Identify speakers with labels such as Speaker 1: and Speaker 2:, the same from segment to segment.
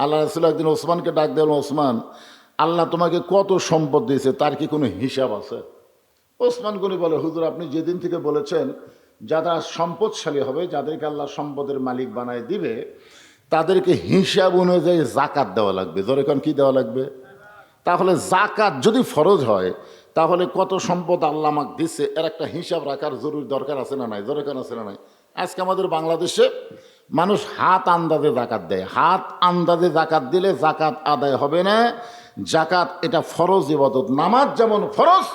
Speaker 1: আল্লাহ রাসূল একদিন ওসমানকে ডাক দিলেন, ওসমান, আল্লাহ তোমাকে কত সম্পদ দিয়েছে, তার কি কোনো হিসাব আছে? ওসমান গনি বলে, হুজুর, আপনি যেদিন থেকে বলেছেন যারা সম্পদশালী হবে, যাদেরকে আল্লাহ সম্পদের মালিক বানায় দিবে, তাদেরকে হিসাব অনুযায়ী জাকাত দেওয়া লাগবে। জোরে কোন, কি দেওয়া লাগবে? তাহলে জাকাত যদি ফরজ হয়, তাহলে কত সম্পদ আল্লাহ আমাকে দিচ্ছে এর একটা হিসাব রাখার জরুরি দরকার আছে না নাই? জোরে কোন, আছে না নাই? আজকে আমাদের বাংলাদেশে মানুষ হাত আন্দাজে জাকাত দেয়। হাত আন্দাজে জাকাত দিলে জাকাত আদায় হবে না। জাকাত এটা ফরজ ইবাদত। নামাজ যেমন ফরজ,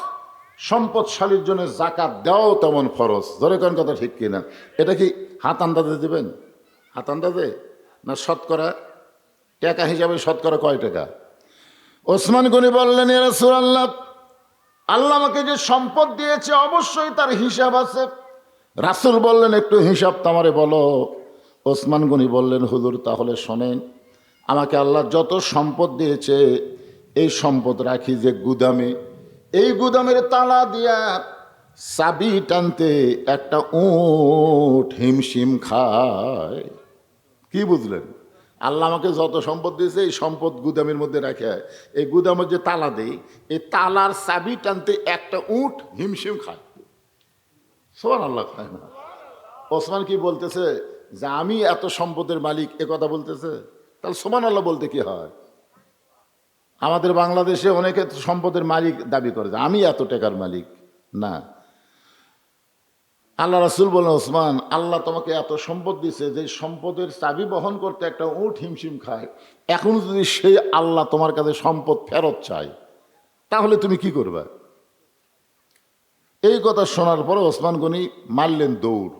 Speaker 1: সম্পদশালীর জন্য জাকাত দেওয়াও তেমন ফরজ। ধরে কোন কথা ঠিক কিনা? এটা কি হাত আন্দাজে দেবেন? হাত আন্দাজে না শতকরা? টাকা হিসাবে শতকরা কয় টাকা? ওসমান গনি বললেন, ইয়া রাসূলুল্লাহ, আল্লাহ আমাকে যে সম্পদ দিয়েছে অবশ্যই তার হিসাব আছে। রাসূল বললেন, একটু হিসাব তামারে বলো। ওসমান গনি বললেন, হুজুর, তাহলে শোনেন, আমাকে আল্লাহ যত সম্পদ দিয়েছে, এই সম্পদ রাখি যে গুদামে, এই গুদামের তালা দিয়া চাবি টানতে একটা উট হিমশিম খায়। কি বুঝলেন? আল্লাহ আমাকে যত সম্পদ দিয়েছে, এই সম্পদ গুদামের মধ্যে রাখে, এই গুদামের যে তালা দেই, এই তালার চাবি টানতে একটা উট হিমশিম খায়। সুবহানাল্লাহ, খায় না? ওসমান কি বলতেছে যে আমি এত সম্পদের মালিক, এ কথা বলতেছে? তাহলে সুবহানাল্লাহ বলতে কি হয়? আমাদের বাংলাদেশে অনেকে সম্পদের মালিক দাবি করে যে আমি এত টাকার মালিক। না, আল্লাহ রাসূল বলেন, ওসমান, আল্লাহ তোমাকে এত সম্পদ দিছে যে সম্পদের চাবি বহন করতে একটা উট হিমশিম খায়। এখন যদি সেই আল্লাহ তোমার কাছে সম্পদ ফেরত চায়, তাহলে তুমি কি করবে? এই কথা শোনার পরে ওসমান গনি মারলেন দৌড়।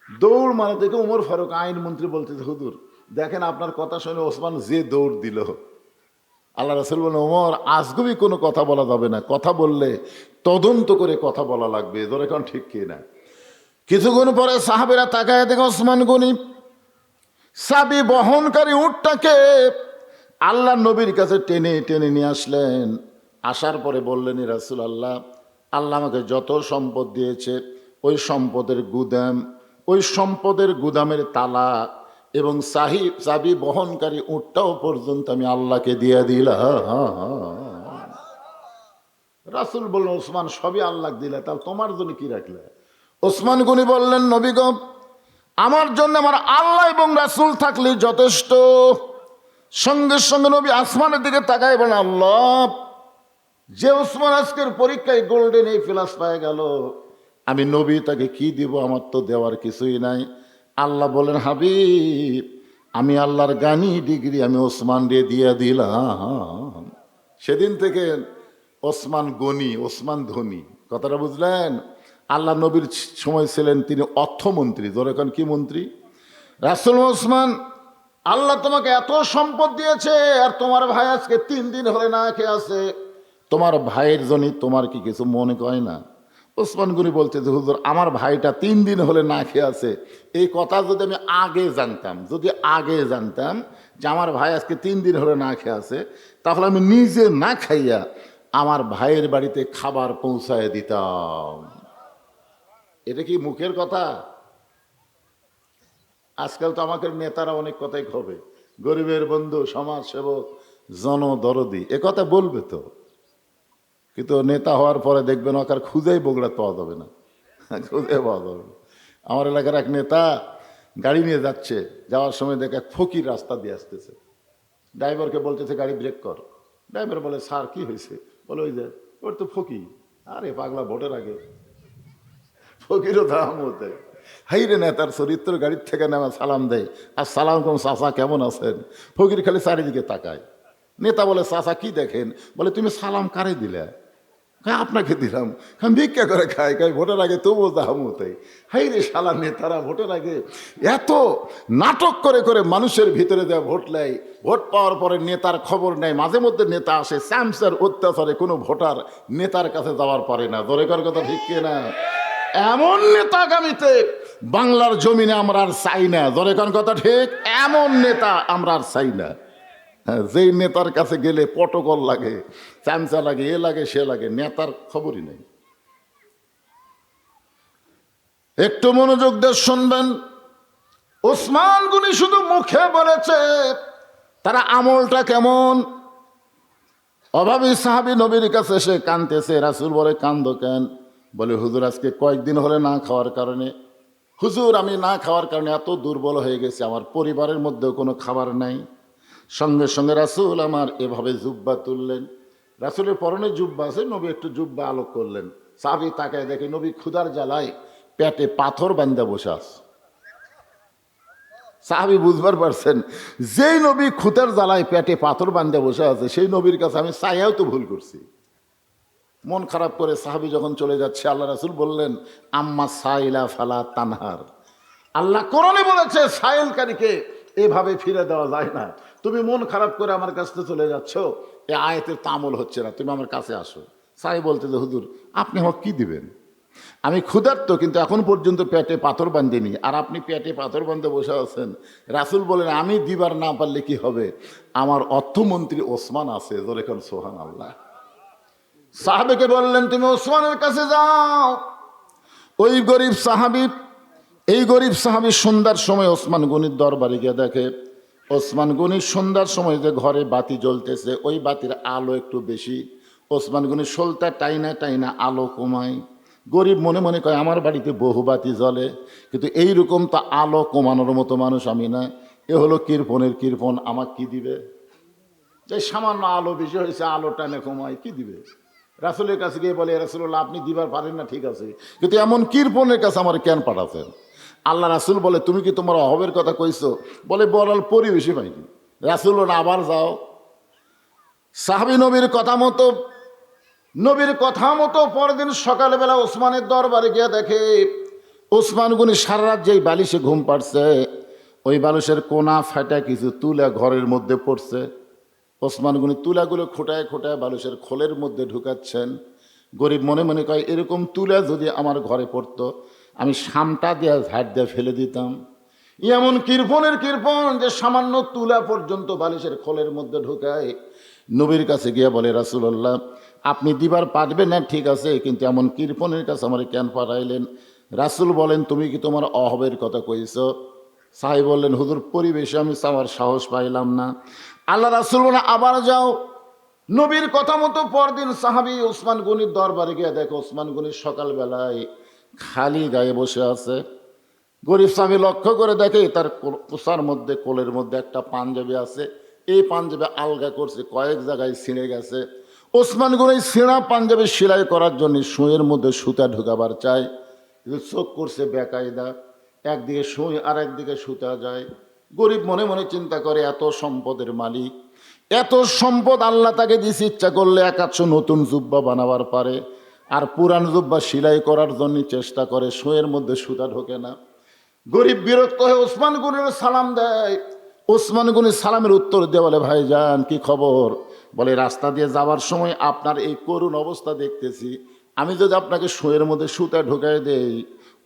Speaker 1: দৌড় মানে দেখে উমর ফারুক আইনমন্ত্রী বলতেছে, হুজুর দেখেন, আপনার কথা শুনে ওসমান যে দৌড় দিল। আল্লাহ রাসূল বলেন, ওমর, আজগুবি কোনো কথা বলা যাবে না, কথা বললে তদন্ত করে কথা বলা লাগবে। ধরে কারণ ঠিক কি না? কিছুক্ষণ পরে সাহাবেরা তাকায় দেখে ওসমান গনি চাবি বহনকারী উটটাকে আল্লাহ নবীর কাছে টেনে টেনে নিয়ে আসলেন। আসার পরে বললেন, ইয়া রাসূলুল্লাহ, আল্লাহ আমাকে যত সম্পদ দিয়েছে, ওই সম্পদের গুদাম, ওই সম্পদের গুদামের তালা এবং চাবি বহনকারী উটটাও পর্যন্ত আমি আল্লাহকে দিয়ে দিলাম। রাসূল বললেন, ওসমান, সবই আল্লাহ দিলে, তাহলে তোমার জন্য কি রাখলে? ওসমান গনি বললেন, নবী গো, আমার জন্য আমার আল্লাহ এবং রাসূল থাকলে যথেষ্ট। সঙ্গে সঙ্গে নবী আসমানের দিকে তাকায় বলেন, আল্লাহ, যে ওসমান আজকের পরীক্ষায় গোল্ডেন এই প্লাস পেয়ে গেল, আমি নবী, তাকে কি দিব? আমার তো দেওয়ার কিছুই নাই। আল্লাহ বলেন, হাবিব, আমি আল্লাহর গানি ডিগ্রি আমি ওসমান দিয়ে দিলাম। সেদিন থেকে ওসমান গনি, ওসমান ধনী। কথাটা বুঝলেন? আল্লাহ নবীর সময় ছিলেন তিনি অর্থমন্ত্রী। ধরে এখন কি মন্ত্রী? রাসূল, ওসমান, আল্লাহ তোমাকে এত সম্পদ দিয়েছে, আর তোমার ভাই আজকে 3 দিন হলে না খেয়ে আছে, তোমার ভাইয়ের জন্য তোমার কি কিছু মনে করে না? ওসমান গনি বলতে যে, হুজুর, আমার ভাইটা 3 দিন হলে না খেয়ে আছে, এই কথা যদি আমি আগে জানতাম, যে আমার ভাই আজকে 3 দিন হলে না খেয়ে আছে, তাহলে আমি নিজে না খাইয়া আমার ভাইয়ের বাড়িতে খাবার পৌঁছায় দিতাম। এটা কি মুখের কথা? আজকাল তো আমাদের নেতারা অনেক কথাই হবে, গরিবের বন্ধু, সমাজ সেবক, জনদরদি, এ কথা বলবে তো, কিন্তু নেতা হওয়ার পরে দেখবেন ওকে আর খুঁজেই বগুড়া পাওয়া যাবে না, খুঁজে পাওয়া যাবে না। আমার এলাকার এক নেতা গাড়ি নিয়ে যাচ্ছে, যাওয়ার সময় দেখে এক ফকির রাস্তা দিয়ে আসতেছে। ড্রাইভারকে বলতেছে, গাড়ি ব্রেক কর। ড্রাইভার বলে, স্যার কি হয়েছে? বলে, ওই যে ওর তো ফকির। আরে পাগলা, ভোটের আগে ফকিরও দাম হতে। হাই রে, নেতার চরিত্র, গাড়ির থেকে নেমা সালাম দেয়, আর সালাম কম, চাচা কেমন আছেন? ফকির খালি চারিদিকে তাকায়। নেতা বলে, চাচা কি দেখেন? বলে, তুমি সালাম কারে দিলে? আপনাকে দিলাম। ভিক্ষা করে খায়, ভোটের আগে তবুও দাম হতে। হাই রে শালা, নেতারা ভোটের আগে এত নাটক করে করে মানুষের ভিতরে দেয়, ভোট নেয়, ভোট পাওয়ার পরে নেতার খবর নেয়। মাঝে মধ্যে নেতা আসে, স্যামসার অত্যাচারে কোনো ভোটার নেতার কাছে যাওয়ার পারে না। দরেকার কথা ঠিক না? এমন নেতা আগামীতে বাংলার জমিনে আমরা আর চাই না। দরেকার কথা ঠিক, এমন নেতা আমরা আর চাই না। হ্যাঁ, যেই নেতার কাছে গেলে পটকল লাগে, চামচা লাগে, এ লাগে সে লাগে, নেতার খবরই নেই। একটু মনোযোগ দিয়ে শুনবেন। ওসমান গনি শুধু মুখে বলেছে, তারা আমলটা কেমন? অভাবী সাহাবী নবীর কাছে এসে কাঁদতেছে। রাসূল বলে, কান্দো কেন? বলে, হুজুর আজকে কয়েকদিন হলে না খাওয়ার কারণে। হুজুর আমি না খাওয়ার কারণে এত দুর্বল হয়ে গেছি, আমার পরিবারের মধ্যেও কোনো খাবার নাই। সঙ্গে সঙ্গে রাসূল আমার এভাবে জুব্বা তুললেন। রাসূলের পরনে জুব্বা আছে, নবী একটু জুব্বা আলোক করলেন। সাহাবী তাকায় দেখে নবী ক্ষুধার জ্বালায় পেটে পাথর বান্ধা বসে আছে। সাহাবী বুঝবার পারছেন, যেই নবী ক্ষুধার জ্বালায় পেটে পাথর বান্ধা বসে আছে সেই নবীর কাছে আমি চাইয়াও তো ভুল করছি। মন খারাপ করে সাহাবী যখন চলে যাচ্ছে, আল্লাহ রাসূল বললেন, আম্মা সাইলা ফালা তানহার। আল্লাহ কোরআনে বলেছে সাইলকারীকে এভাবে ফিরে দেওয়া যায় না। তুমি মন খারাপ করে আমার কাছ থেকে চলে যাচ্ছ, এ আয়াতের তামল হচ্ছে না, তুমি আমার কাছে আসো। সাই বলতে যে, হুজুর আপনি আমাকে কি দিবেন? আমি ক্ষুধার্ত, কিন্তু এখন পর্যন্ত পেটে পাথর বাঁধিনি, আর আপনি পেটে পাথর বাঁধে বসে আছেন। রাসূল বলেন, আমি দিবার না পারলে কি হবে, আমার অর্থমন্ত্রী ওসমান আছে, জোরে কোন সুবহানাল্লাহ। সাহাবেকে বললেন, তুমি ওসমানের কাছে যাও। ওই গরিব সাহাবী, এই গরিব সাহাবী সন্ধ্যার সময় ওসমান গনির দরবারে গিয়ে দেখে ওসমান গনি সন্ধ্যার সময় যে ঘরে বাতি জ্বলতেছে, ওই বাতির আলো একটু বেশি। ওসমান গনি সলতা টাইনা টাইনা আলো কমায়। গরিব মনে মনে কয়, আমার বাড়িতে বহু বাতি জ্বলে, কিন্তু এইরকম তো আলো কমানোর মতো মানুষ আমি না। এ হলো কৃপণের কৃপণ, আমাকে কি দিবে? এই সামান্য আলো বেশি হয়েছে, আলো টানে কমায়, কি দিবে? রাসূলের কাছে গিয়ে বলে, রাসূলুল্লাহ আপনি দিবার পারেন না, ঠিক আছে, কিন্তু এমন কৃপণের কাছে আমার কেন পাঠাচ্ছেন? আল্লাহ রাসূল বলে, তুমি কি তোমার অভাবের কথা কইছো? বলে, বলাল পরিবেশই পাইনি। রাসূল বলে, আবার যাও। সাহাবী নবীর কথা মতো পরদিন সকালবেলা ওসমানের দরবারে গিয়ে দেখে ওসমান গনি সারা রাত যেই বালিশে ঘুম পাড়ছে, ওই বালিশের কোনা ফাটা কিছু তুলা ঘরের মধ্যে পড়ছে। ওসমান গনি তুলাগুলো খোটায় খোটায় বালিশের খোলের মধ্যে ঢুকাচ্ছেন। গরিব মনে মনে কয়, এরকম তুলা যদি আমার ঘরে পড়তো, আমি শামটা দিয়ে ঝাড় দিয়ে ফেলে দিতাম। এমন কৃপণের কৃপণ যে সামান্য তুলা পর্যন্ত বালিশের খোলের মধ্যে ঢুকায়। নবীর কাছে গিয়ে বলে, রাসূলুল্লাহ আপনি দিবার পারবেন না, ঠিক আছে, কিন্তু এমন কৃপণের কাছে আমার কেন পাঠাইলেন? রাসূল বলেন, তুমি কি তোমার অভাবের কথা কইছ? সাহাবী বললেন, হুজুর পরিবেশে আমি চাওয়ার সাহস পাইলাম না। আল্লাহ রাসূল বলে, আবার যাও। নবীর কথা মতো পরদিন সাহাবী ওসমান গনির দরবারে গিয়ে দেখে ওসমান গনি সকালবেলায় খালি গায়ে বসে আছে। গরিব স্বামী লক্ষ্য করে দেখে তার পোষার মধ্যে, কোলের মধ্যে একটা পাঞ্জাবি আছে। এই পাঞ্জাবি আলগা করছে, কয়েক জায়গায় ছিঁড়ে গেছে। ওসমান গনি ছিঁড়া পাঞ্জাবি সেলাই করার জন্য সুঁয়ের মধ্যে সুতা ঢুকাবার চায়, কিন্তু চোখ করছে বেকায়দা, একদিকে সুঁই আর একদিকে সুতা যায়। গরিব মনে মনে চিন্তা করে, এত সম্পদের মালিক, এত সম্পদ আল্লাহ তাকে দিছে, ইচ্ছা করলে 100 নতুন জুব্বা বানাবার পারে, আর পুরান জুব্বা সেলাই করার জন্য চেষ্টা করে, সুঁয়ের মধ্যে সুতা ঢোকে না। গরিব বিরক্ত হয়ে ওসমান গনির সালাম দেয়। ওসমান গনি সালামের উত্তর দিয়ে বলে, ভাইজান কি খবর? বলে, রাস্তা দিয়ে যাওয়ার সময় আপনার এই করুণ অবস্থা দেখতেছি, আমি যদি আপনাকে সুঁয়ের মধ্যে সুতা ঢুকাই দেই।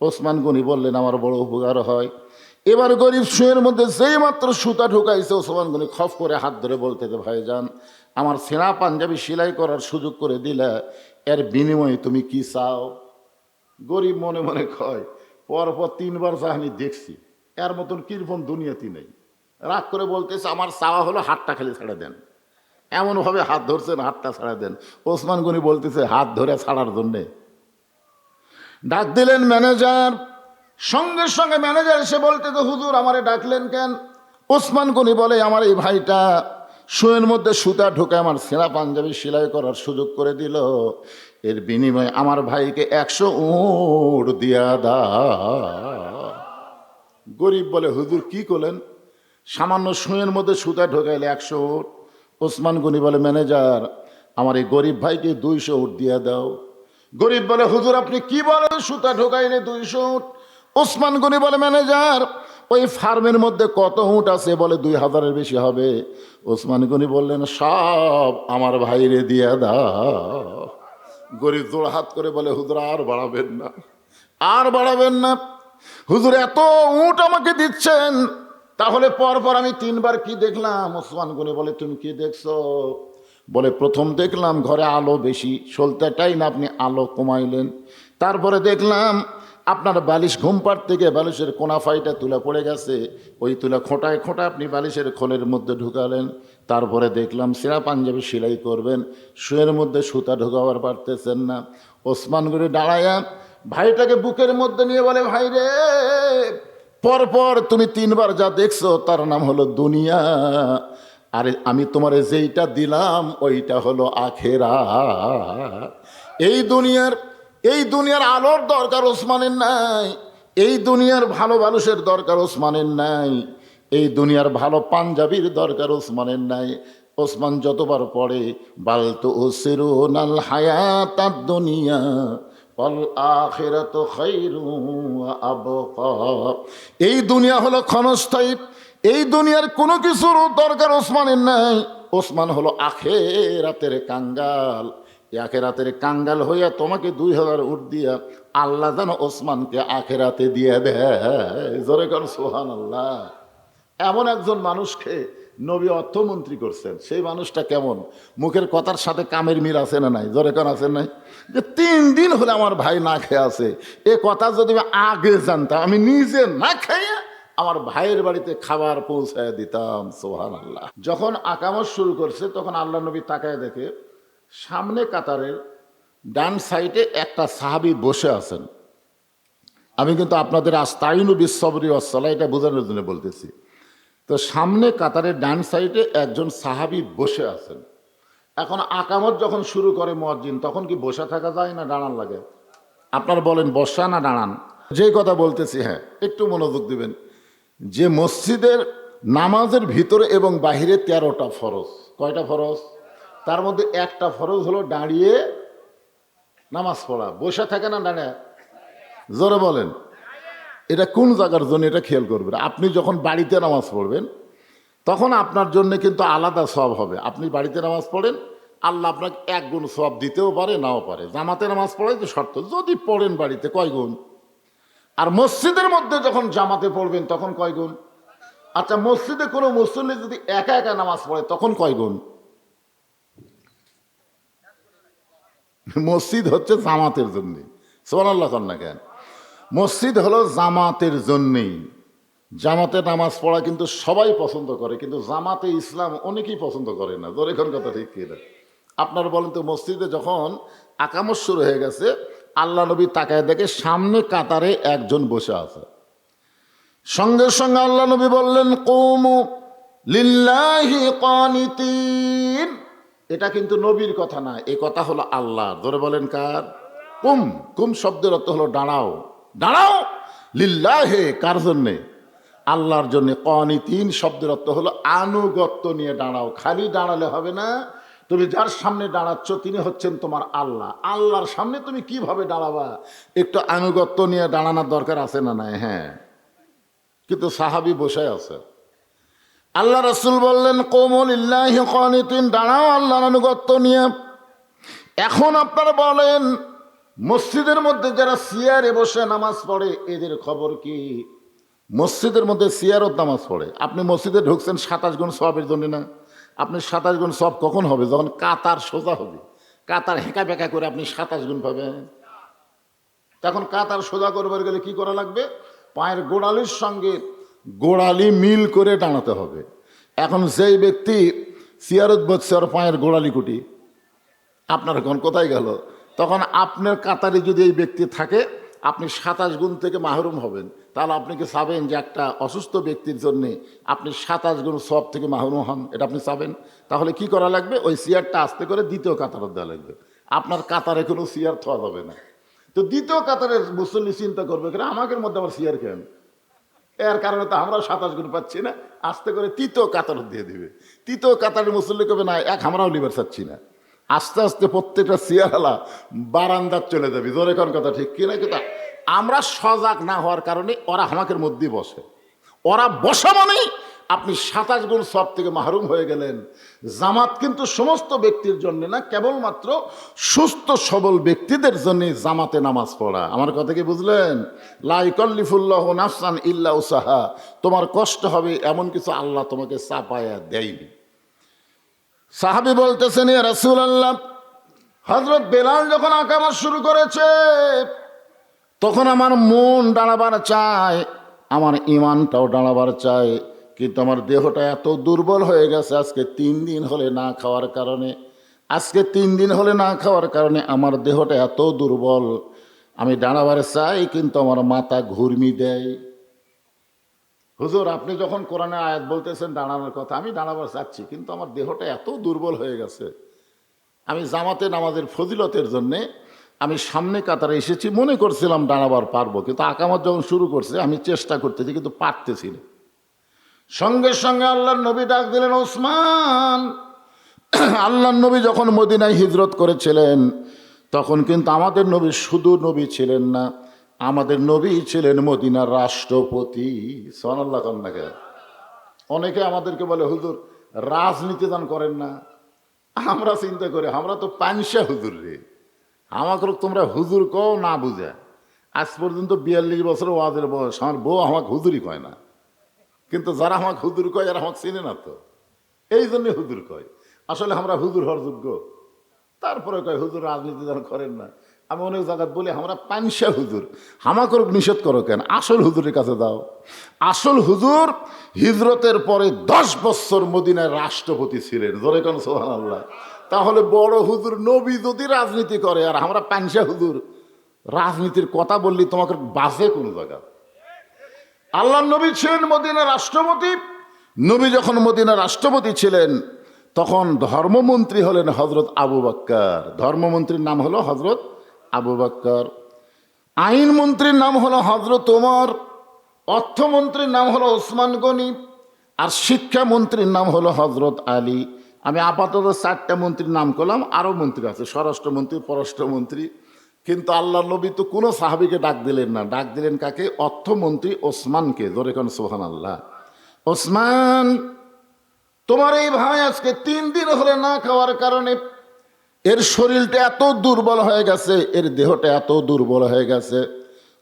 Speaker 1: ওসমান গনি বললেন, আমার বড় উপকার হয়। এবার গরিব সুঁয়ের মধ্যে যেই মাত্র সুতা ঢুকাইছে, ওসমান গনি খপ করে হাত ধরে বলতেছে, ভাইজান আমার সেনা পাঞ্জাবি সেলাই করার সুযোগ করে দিলে, এর বিনিময়ে তুমি কি চাও? গরিব মনে মনে কয়, পরপর 3 বার যা আমি দেখছি, এর মতন কৃপণ দুনিয়াতে নেই। রাগ করে বলতেছে, আমার চাওয়া হলো হাতটা খালি ছেড়ে দেন। এমনভাবে হাত ধরছেন, হাতটা ছাড়া দেন। ওসমান গনি বলতেছে, হাত ধরে ছাড়ার জন্যে ডাক দিলেন ম্যানেজার। সঙ্গে সঙ্গে ম্যানেজার এসে বলতেছে, হুজুর আমারে ডাকলেন কেন? ওসমান গনি বলে, আমার এই ভাইটা সুঁয়ের মধ্যে সুতা ঢুকে আমার সেনা পাঞ্জাবি সেলাই করার সুযোগ করে দিল, এর বিনিময়ে আমার ভাইকে 100 উট দিয়া দা। গরিব বলে, হুজুর কি করলেন? সামান্য সুঁয়ের মধ্যে সুতা ঢোকাইলে 100 উট? ওসমান গনি বলে, ম্যানেজার আমার এই গরিব ভাইকে 200 উট দিয়া দাও। গরিব বলে, হুজুর আপনি কি বলেন, সুতা ঢোকাইলে 200 উট? ওসমান গনি বলে, ম্যানেজার ওই ফার্মের মধ্যে কত উট আছে? বলে 2000-এর বেশি হবে। ওসমান গনি বললেন, সব আমার ভাইরে দিয়া দাও। গরিব জোড় হাত করে বলে, হুজুর আর বাড়াবেন না, আর বাড়াবেন না। হুজুর এত উট আমাকে দিচ্ছেন, তাহলে পরপর আমি 3 বার কি দেখলাম? ওসমান গনি বলে, তুমি কি দেখছো? বলে, প্রথম দেখলাম ঘরে আলো বেশি, সলতেটাই না আপনি আলো কমাইলেন। তারপরে দেখলাম আপনার বালিশ ঘুমপাড় থেকে বালিশের কোনা ফাইটা তুলা পড়ে গেছে, ওই তুলা খোঁটায় খোঁটা আপনি বালিশের খোলের মধ্যে ঢুকালেন। তারপরে দেখলাম সিরা পাঞ্জাবি সেলাই করবেন, শুয়ের মধ্যে সুতা ঢুকাবার পারতেছেন না। ওসমান গনি দাঁড়ায়া ভাইটাকে বুকের মধ্যে নিয়ে বলে, ভাই রে, পরপর তুমি 3বার যা দেখছো তার নাম হলো দুনিয়া, আরে আমি তোমারে যেইটা দিলাম ওইটা হলো আখেরাত। এই দুনিয়ার আলোর দরকার ওসমানের নাই, এই দুনিয়ার ভালো মানুষের দরকার ওসমানের নাই, এই দুনিয়ার ভালো পাঞ্জাবির দরকার ওসমানের নাই। ওসমান যতবার পড়ে বালতু উসিরুনাল হায়াতাদ দুনিয়া ওয়াল আখিরাতু খায়রুন ওয়া আবকা। এই দুনিয়া হলো ক্ষণস্থায়ী, এই দুনিয়ার কোনো কিছুর দরকার ওসমানের নাই। ওসমান হলো আখেরাতের কাঙ্গাল। আখেরাতের কাঙ্গাল হইয়া তোমাকে 2000 উট দিয়া আল্লাহ যেন ওসমানকে আখেরাতে দিয়ে দেয়। জোরে কর সুবহানাল্লাহ। এমন একজন মানুষকে নবী অর্থমন্ত্রী করছেন, সেই মানুষটা কেমন, মুখের কথার সাথে কামের মিল আছে না নাই? জোরে কর আছে নাই? যে 3 দিন হলে আমার ভাই না খেয়ে আছে, এ কথা যদি আমি আগে জানতাম আমি নিজে না খাইয়া আমার ভাইয়ের বাড়িতে খাবার পৌঁছায় দিতাম। সুবহানাল্লাহ। যখন আকামত শুরু করছে তখন আল্লাহ নবী তাকায় দেখে সামনে কাতারের ডান সাইডে একটা সাহাবী বসে আছেন। আমি কিন্তু আপনাদের আস্তাইনু বিসসবরি ওয়াসসালাহ এটা বোঝানোর জন্য বলতেছি। তো সামনে কাতারের ডান সাইডে একজন সাহাবী বসে আছেন। এখন আকামত যখন শুরু করে মুয়াজ্জিন, তখন কি বসে থাকা যায় না দাঁড়ান লাগে? আপনার বলেন বসা না দাঁড়ান? যে কথা বলতেছি, হ্যাঁ একটু মনোযোগ দিবেন, যে মসজিদের নামাজের ভিতরে এবং বাহিরে 13টা ফরজ। কয়টা ফরজ? তার মধ্যে একটা ফরজ হলো দাঁড়িয়ে নামাজ পড়া। বসে থাকে না দাঁড়ায়? জোরে বলেন। এটা কোন জায়গার জন্য? এটা খেয়াল করবেন। আপনি যখন বাড়িতে নামাজ পড়বেন তখন আপনার জন্য কিন্তু আলাদা সওয়াব হবে। আপনি বাড়িতে নামাজ পড়েন, আল্লাহ আপনাকে 1 গুণ সওয়াব দিতেও পারে, নাও পারে। জামাতে নামাজ পড়াই তো শর্ত, যদি পড়েন বাড়িতে কয় গুণ? আর মসজিদের মধ্যে যখন জামাতে পড়বেন তখন কয় গুণ? আচ্ছা, মসজিদে কোনো মুসল্লি যদি একা একা নামাজ পড়ে তখন কয় গুণ? মসজিদ হচ্ছে জামাতের জন্যে। সুবহানাল্লাহ না কেন? মসজিদ হলো জামাতের জন্যেই। জামাতে নামাজ পড়া কিন্তু সবাই পছন্দ করে, কিন্তু জামাতে ইসলাম অনেকেই পছন্দ করে না। তোর এখন কথা ঠিক কিনা? আপনারা বলেন তো, মসজিদে যখন আকামত শুরু হয়ে গেছে আল্লাহ নবী তাকায় দেখে সামনে কাতারে একজন বসে আছে। সঙ্গে সঙ্গে আল্লাহ নবী বললেন, কুমু লিল্লাহি কানিতিন। এটা কিন্তু নবীর কথা না, এই কথা হলো আল্লাহ। ধরে বলেন কার? কুম। কুম শব্দের অর্থ হলো দাঁড়াও, দাঁড়াও। লিল্লাহে, কার জন্যে? আল্লাহর জন্য। কানিতিন শব্দের অর্থ হলো আনুগত্য নিয়ে দাঁড়াও। খালি দাঁড়ালে হবে না, তুমি যার সামনে দাঁড়াচ্ছ তিনি হচ্ছেন তোমার আল্লাহ। আল্লাহর সামনে তুমি কিভাবে দাঁড়াবা? একটু আনুগত্য নিয়ে দাঁড়ানোর দরকার আছে না নাই? হ্যাঁ। কিন্তু সাহাবী বসে আছে। আল্লাহ রাসূল বললেন, কুমু লিল্লাহি কানিতিন, দাঁড়াও আল্লাহর আনুগত্য নিয়ে। এখন আপনারা বলেন, মসজিদের মধ্যে যারা চেয়ারে বসে নামাজ পড়ে এদের খবর কি? মসজিদের মধ্যে চেয়ারত নামাজ পড়ে। আপনি মসজিদে ঢুকছেন 27 গুণ সওয়াবের জন্য না? আপনি 27 গুণ সওয়াব কখন হবে? যখন কাতার সোজা হবে। কাতার হেঁকা বেঁকা করে আপনি 27 গুণ পাবেন। তখন কাতার সোজা করবার গেলে কি করা লাগবে? পায়ের গোড়ালির সঙ্গে গোড়ালি মিল করে দাঁড়াতে হবে। এখন যেই ব্যক্তি চেয়ারত বসছে আর পায়ের গোড়ালি কুটি, আপনার কোন কোথায় গেল? তখন আপনার কাতারে যদি এই ব্যক্তি থাকে আপনি 27 গুণ থেকে মাহরুম হবেন। তাহলে আপনি কি চাবেন যে একটা অসুস্থ ব্যক্তির জন্যে আপনি 27 গুণ সওয়াব থেকে মাহরুম হন? এটা আপনি চাবেন? তাহলে কি করা লাগবে? ওই চেয়ারটা আস্তে করে দ্বিতীয় কাতারত দেওয়া লাগবে। আপনার কাতারে কোনো চেয়ার থাওয়া যাবে না। তো দ্বিতীয় কাতারের মুসল্লি চিন্তা করবে, আমাদের মধ্যে আবার চেয়ার কেন? এর কারণে তো আমরাও 27 গুণ পাচ্ছি না। আস্তে করে তৃতীয় কাতার দিয়ে দিবে। তৃতীয় কাতারের মুসল্লি করবে, না আমরাও লিবার চাচ্ছি না। আস্তে আস্তে প্রত্যেকটা চেয়ারওয়ালা বারান্দার চলে যাবে। জোরে কোন কথা ঠিক কিনা? কিন্তু আমরা সজাগ না হওয়ার কারণে ওরা আমাদের মধ্যেই বসে। ওরা বসা মানেই আপনি 27 গুণ সওয়াব থেকে মাহরুম হয়ে গেলেন। জামাত কিন্তু সমস্ত ব্যক্তির জন্য না, কেবলমাত্র সুস্থ সবল ব্যক্তিদের জন্য জামাতে নামাজ পড়া। আমার কথা কি বুঝলেন? লা ইউকাল্লিফুল্লাহু নাফসান ইল্লা উসাহা। তোমার কষ্ট হবে এমন কিছু আল্লাহ তোমাকে চাপায়া দেয়নি। সাহাবী বলতেছেন, ইয়া রাসূলুল্লাহ, হযরত বেলাল যখন আকামত শুরু করেছে তখন আমার মন দাঁড়াবার চায়, আমার ইমানটাও দাঁড়াবার চায়, কিন্তু আমার দেহটা এত দুর্বল হয়ে গেছে আজকে 3 দিন হলে না খাওয়ার কারণে। আজকে 3 দিন হলে না খাওয়ার কারণে আমার দেহটা এত দুর্বল, আমি দাঁড়াবার চাই কিন্তু আমার মাথা ঘুরমি দেয়। হুজুর, আপনি যখন কোরআনের আয়াত বলতেছেন দাঁড়ানোর কথা, আমি দাঁড়াবার চাচ্ছি কিন্তু আমার দেহটা এত দুর্বল হয়ে গেছে। আমি জামাতে নামাজের ফজিলতের জন্যে আমি সামনে কাতারে এসেছি, মনে করছিলাম দাঁড়াবার পারবো, কিন্তু আকামত যখন শুরু করছে আমি চেষ্টা করতেছি কিন্তু পারতেছি না। সঙ্গে সঙ্গে আল্লাহর নবী ডাক দিলেন, ওসমান। আল্লাহর নবী যখন মদিনায় হিজরত করেছিলেন তখন কিন্তু আমাদের নবী শুধু নবী ছিলেন না, আমাদের নবী ছিলেন মদিনার রাষ্ট্রপতি। সুবহানাল্লাহ কন্যাকে। অনেকে আমাদেরকে বলে, হুজুর রাজনীতি দান করেন না। আমরা চিন্তা করি আমরা তো পানসা হুজুর রে, আমাকে তোমরা হুজুর কও না বুঝা। আজ পর্যন্ত 42 বছর ওয়াজের বয়স, আমার বউ আমাকে হুজুরই কয় না, কিন্তু যারা আমাকে হুজুর কয় এরা আমাকে চিনে না, তো এই জন্যে হুজুর কয়। আসলে আমরা হুজুর হওয়ার যোগ্য? তারপরে কয় হুজুর রাজনীতি যারা করেন না। আমি অনেক জায়গায় বলি আমরা পানসা হুজুর, আমাকে নিষেধ করো কেন? আসল হুজুরের কাছে দাও। আসল হুজুর হিজরতের পরে 10 বছর মদিনায় রাষ্ট্রপতি ছিলেন। জোরে কোন সুবহানাল্লাহ। তাহলে বড় হুজুর নবী যদি রাজনীতি করে আর আমরা পানসা হুজুর রাজনীতির কথা বললি তোমাকে বাজে কোন জায়গা? আল্লাহ নবী ছিলেন মদিনার রাষ্ট্রপতি। নবী যখন মদিনার রাষ্ট্রপতি ছিলেন তখন ধর্মমন্ত্রী হলেন হজরত আবু বকর। ধর্মমন্ত্রীর নাম হলো হজরত আবু বকর। আইনমন্ত্রীর নাম হলো হজরত ওমর। অর্থমন্ত্রীর নাম হলো ওসমান গনি। আর শিক্ষামন্ত্রীর নাম হলো হজরত আলী। আমি আপাতত 4টা মন্ত্রীর নাম করলাম, আরও মন্ত্রী আছে, স্বরাষ্ট্রমন্ত্রী, পররাষ্ট্রমন্ত্রী। কিন্তু আল্লাহ নবী তো কোনো সাহাবীকে ডাক দিলেন না, ডাক দিলেন কাকে? অর্থমন্ত্রী ওসমানকে। ধরে কোন সুবহানাল্লাহ। ওসমান, তোমার এই ভাই আজকে 3 দিন হলে না খাওয়ার কারণে এর শরীরটা এত দুর্বল হয়ে গেছে, এর দেহটা এত দুর্বল হয়ে গেছে,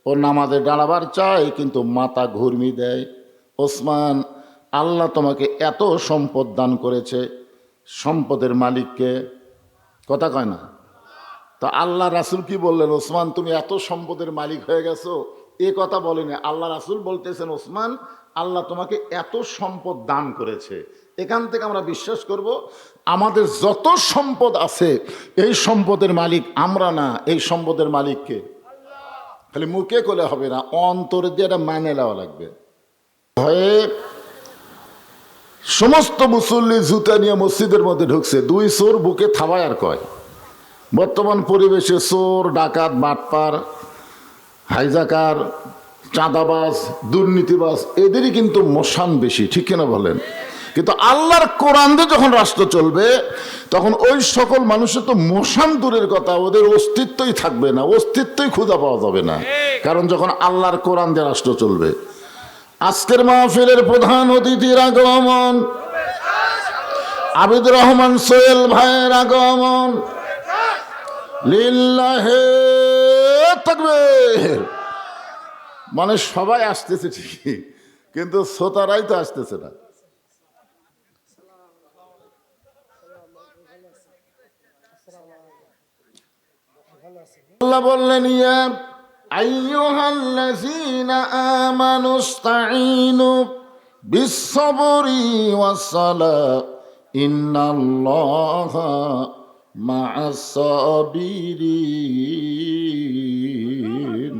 Speaker 1: ও নামাজে দাঁড়াবার চায় কিন্তু মাথা ঘুরমি দেয়। ওসমান, আল্লাহ তোমাকে এত সম্পদ দান করেছে, সম্পদের মালিককে? কথা কয় না তো। আল্লাহ রাসূল কি বললেন? ওসমান তুমি এত সম্পদের মালিক হয়ে গেছো, এ কথা বলেনি। আল্লাহ রাসূল বলতেছেন, ওসমান আল্লাহ তোমাকে এত সম্পদ দান করেছে। এখান থেকে আমরা বিশ্বাস করব আমাদের যত সম্পদ আছে এই সম্পদের মালিক আমরা না, এই সম্পদের মালিককে। খালি মুখে করলে হবে না, অন্তর দিয়ে এটা মানে নেওয়া লাগবে। ভয়ে সমস্ত মুসল্লি জুতা নিয়ে মসজিদের মধ্যে ঢুকছে। 2 চোর বুকে থাবায় আর কয়। বর্তমান পরিবেশে চোর, ডাকাত, বাটপার, হাইজাকার, চাঁদাবাজ, দুর্নীতিবাজ এদেরই কিন্তু মশান বেশি, ঠিক কিনা বলেন? কিন্তু আল্লাহর কোরআন দিয়ে যখন রাষ্ট্র চলবে তখন ওই সকল মানুষের তো মশান দূরের কথা, ওদের অস্তিত্বই থাকবে না, অস্তিত্বই খুঁজে পাওয়া যাবে না। কারণ যখন আল্লাহর কোরআন দিয়ে রাষ্ট্র চলবে। আজকের মাহফিলের প্রধান অতিথির আগমন, আবিদুর রহমান সোহেল ভাইয়ের আগমন। লিল্লাহে তাকবীর। মানে সবাই আসতেছে ঠিকই, কিন্তু শ্রোতারাই তো আসতেছে না। আল্লাহ বললেন, ইয়া আইয়ুহাল্লাযীনা আমানুস্তাঈনু বিস-সাবরি ওয়াস-সালাহ ইন্নাল্লাহা মা'আস-সাবিরিন।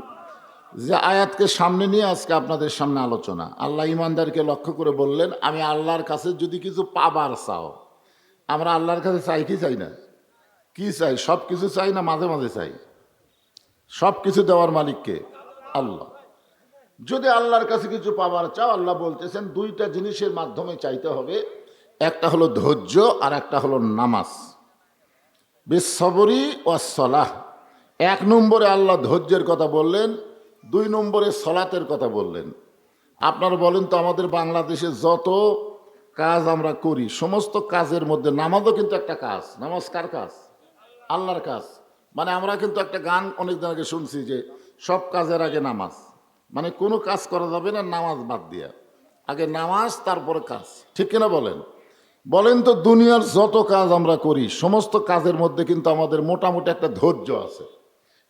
Speaker 1: যে আয়াতকে সামনে নিয়ে আজকে আপনাদের সামনে আলোচনা। আল্লাহ ইমানদারকে লক্ষ্য করে বললেন, আমি আল্লাহর কাছে যদি কিছু পাবার চাও। আমরা আল্লাহর কাছে চাই কি চাই না? কি চাই? সব কিছু চাই না মাঝে মাঝে চাই? সব কিছু দেওয়ার মালিককে আল্লাহ। যদি আল্লাহর কাছে কিছু পাবার চাও, আল্লাহ বলতেছেন 2টা জিনিসের মাধ্যমে চাইতে হবে। একটা হলো ধৈর্য আর একটা হলো নামাজ। বিস-সাবরি ওয়াস-সালাহ। 1 নম্বরে আল্লাহ ধৈর্যের কথা বললেন, 2 নম্বরে সলাতের কথা বললেন। আপনারা বলেন তো, আমাদের বাংলাদেশে যত কাজ আমরা করি সমস্ত কাজের মধ্যে নামাজও কিন্তু একটা কাজ। নামাজ কার কাজ? আল্লাহর কাজ। মানে আমরা কিন্তু একটা গান অনেকদিন আগে শুনছি যে সব কাজের আগে নামাজ। মানে কোনো কাজ করা যাবে না নামাজ বাদ দিয়া, আগে নামাজ তারপরে কাজ, ঠিক কিনা বলেন? বলেন তো, দুনিয়ার যত কাজ আমরা করি সমস্ত কাজের মধ্যে কিন্তু আমাদের মোটামুটি একটা ধৈর্য আছে।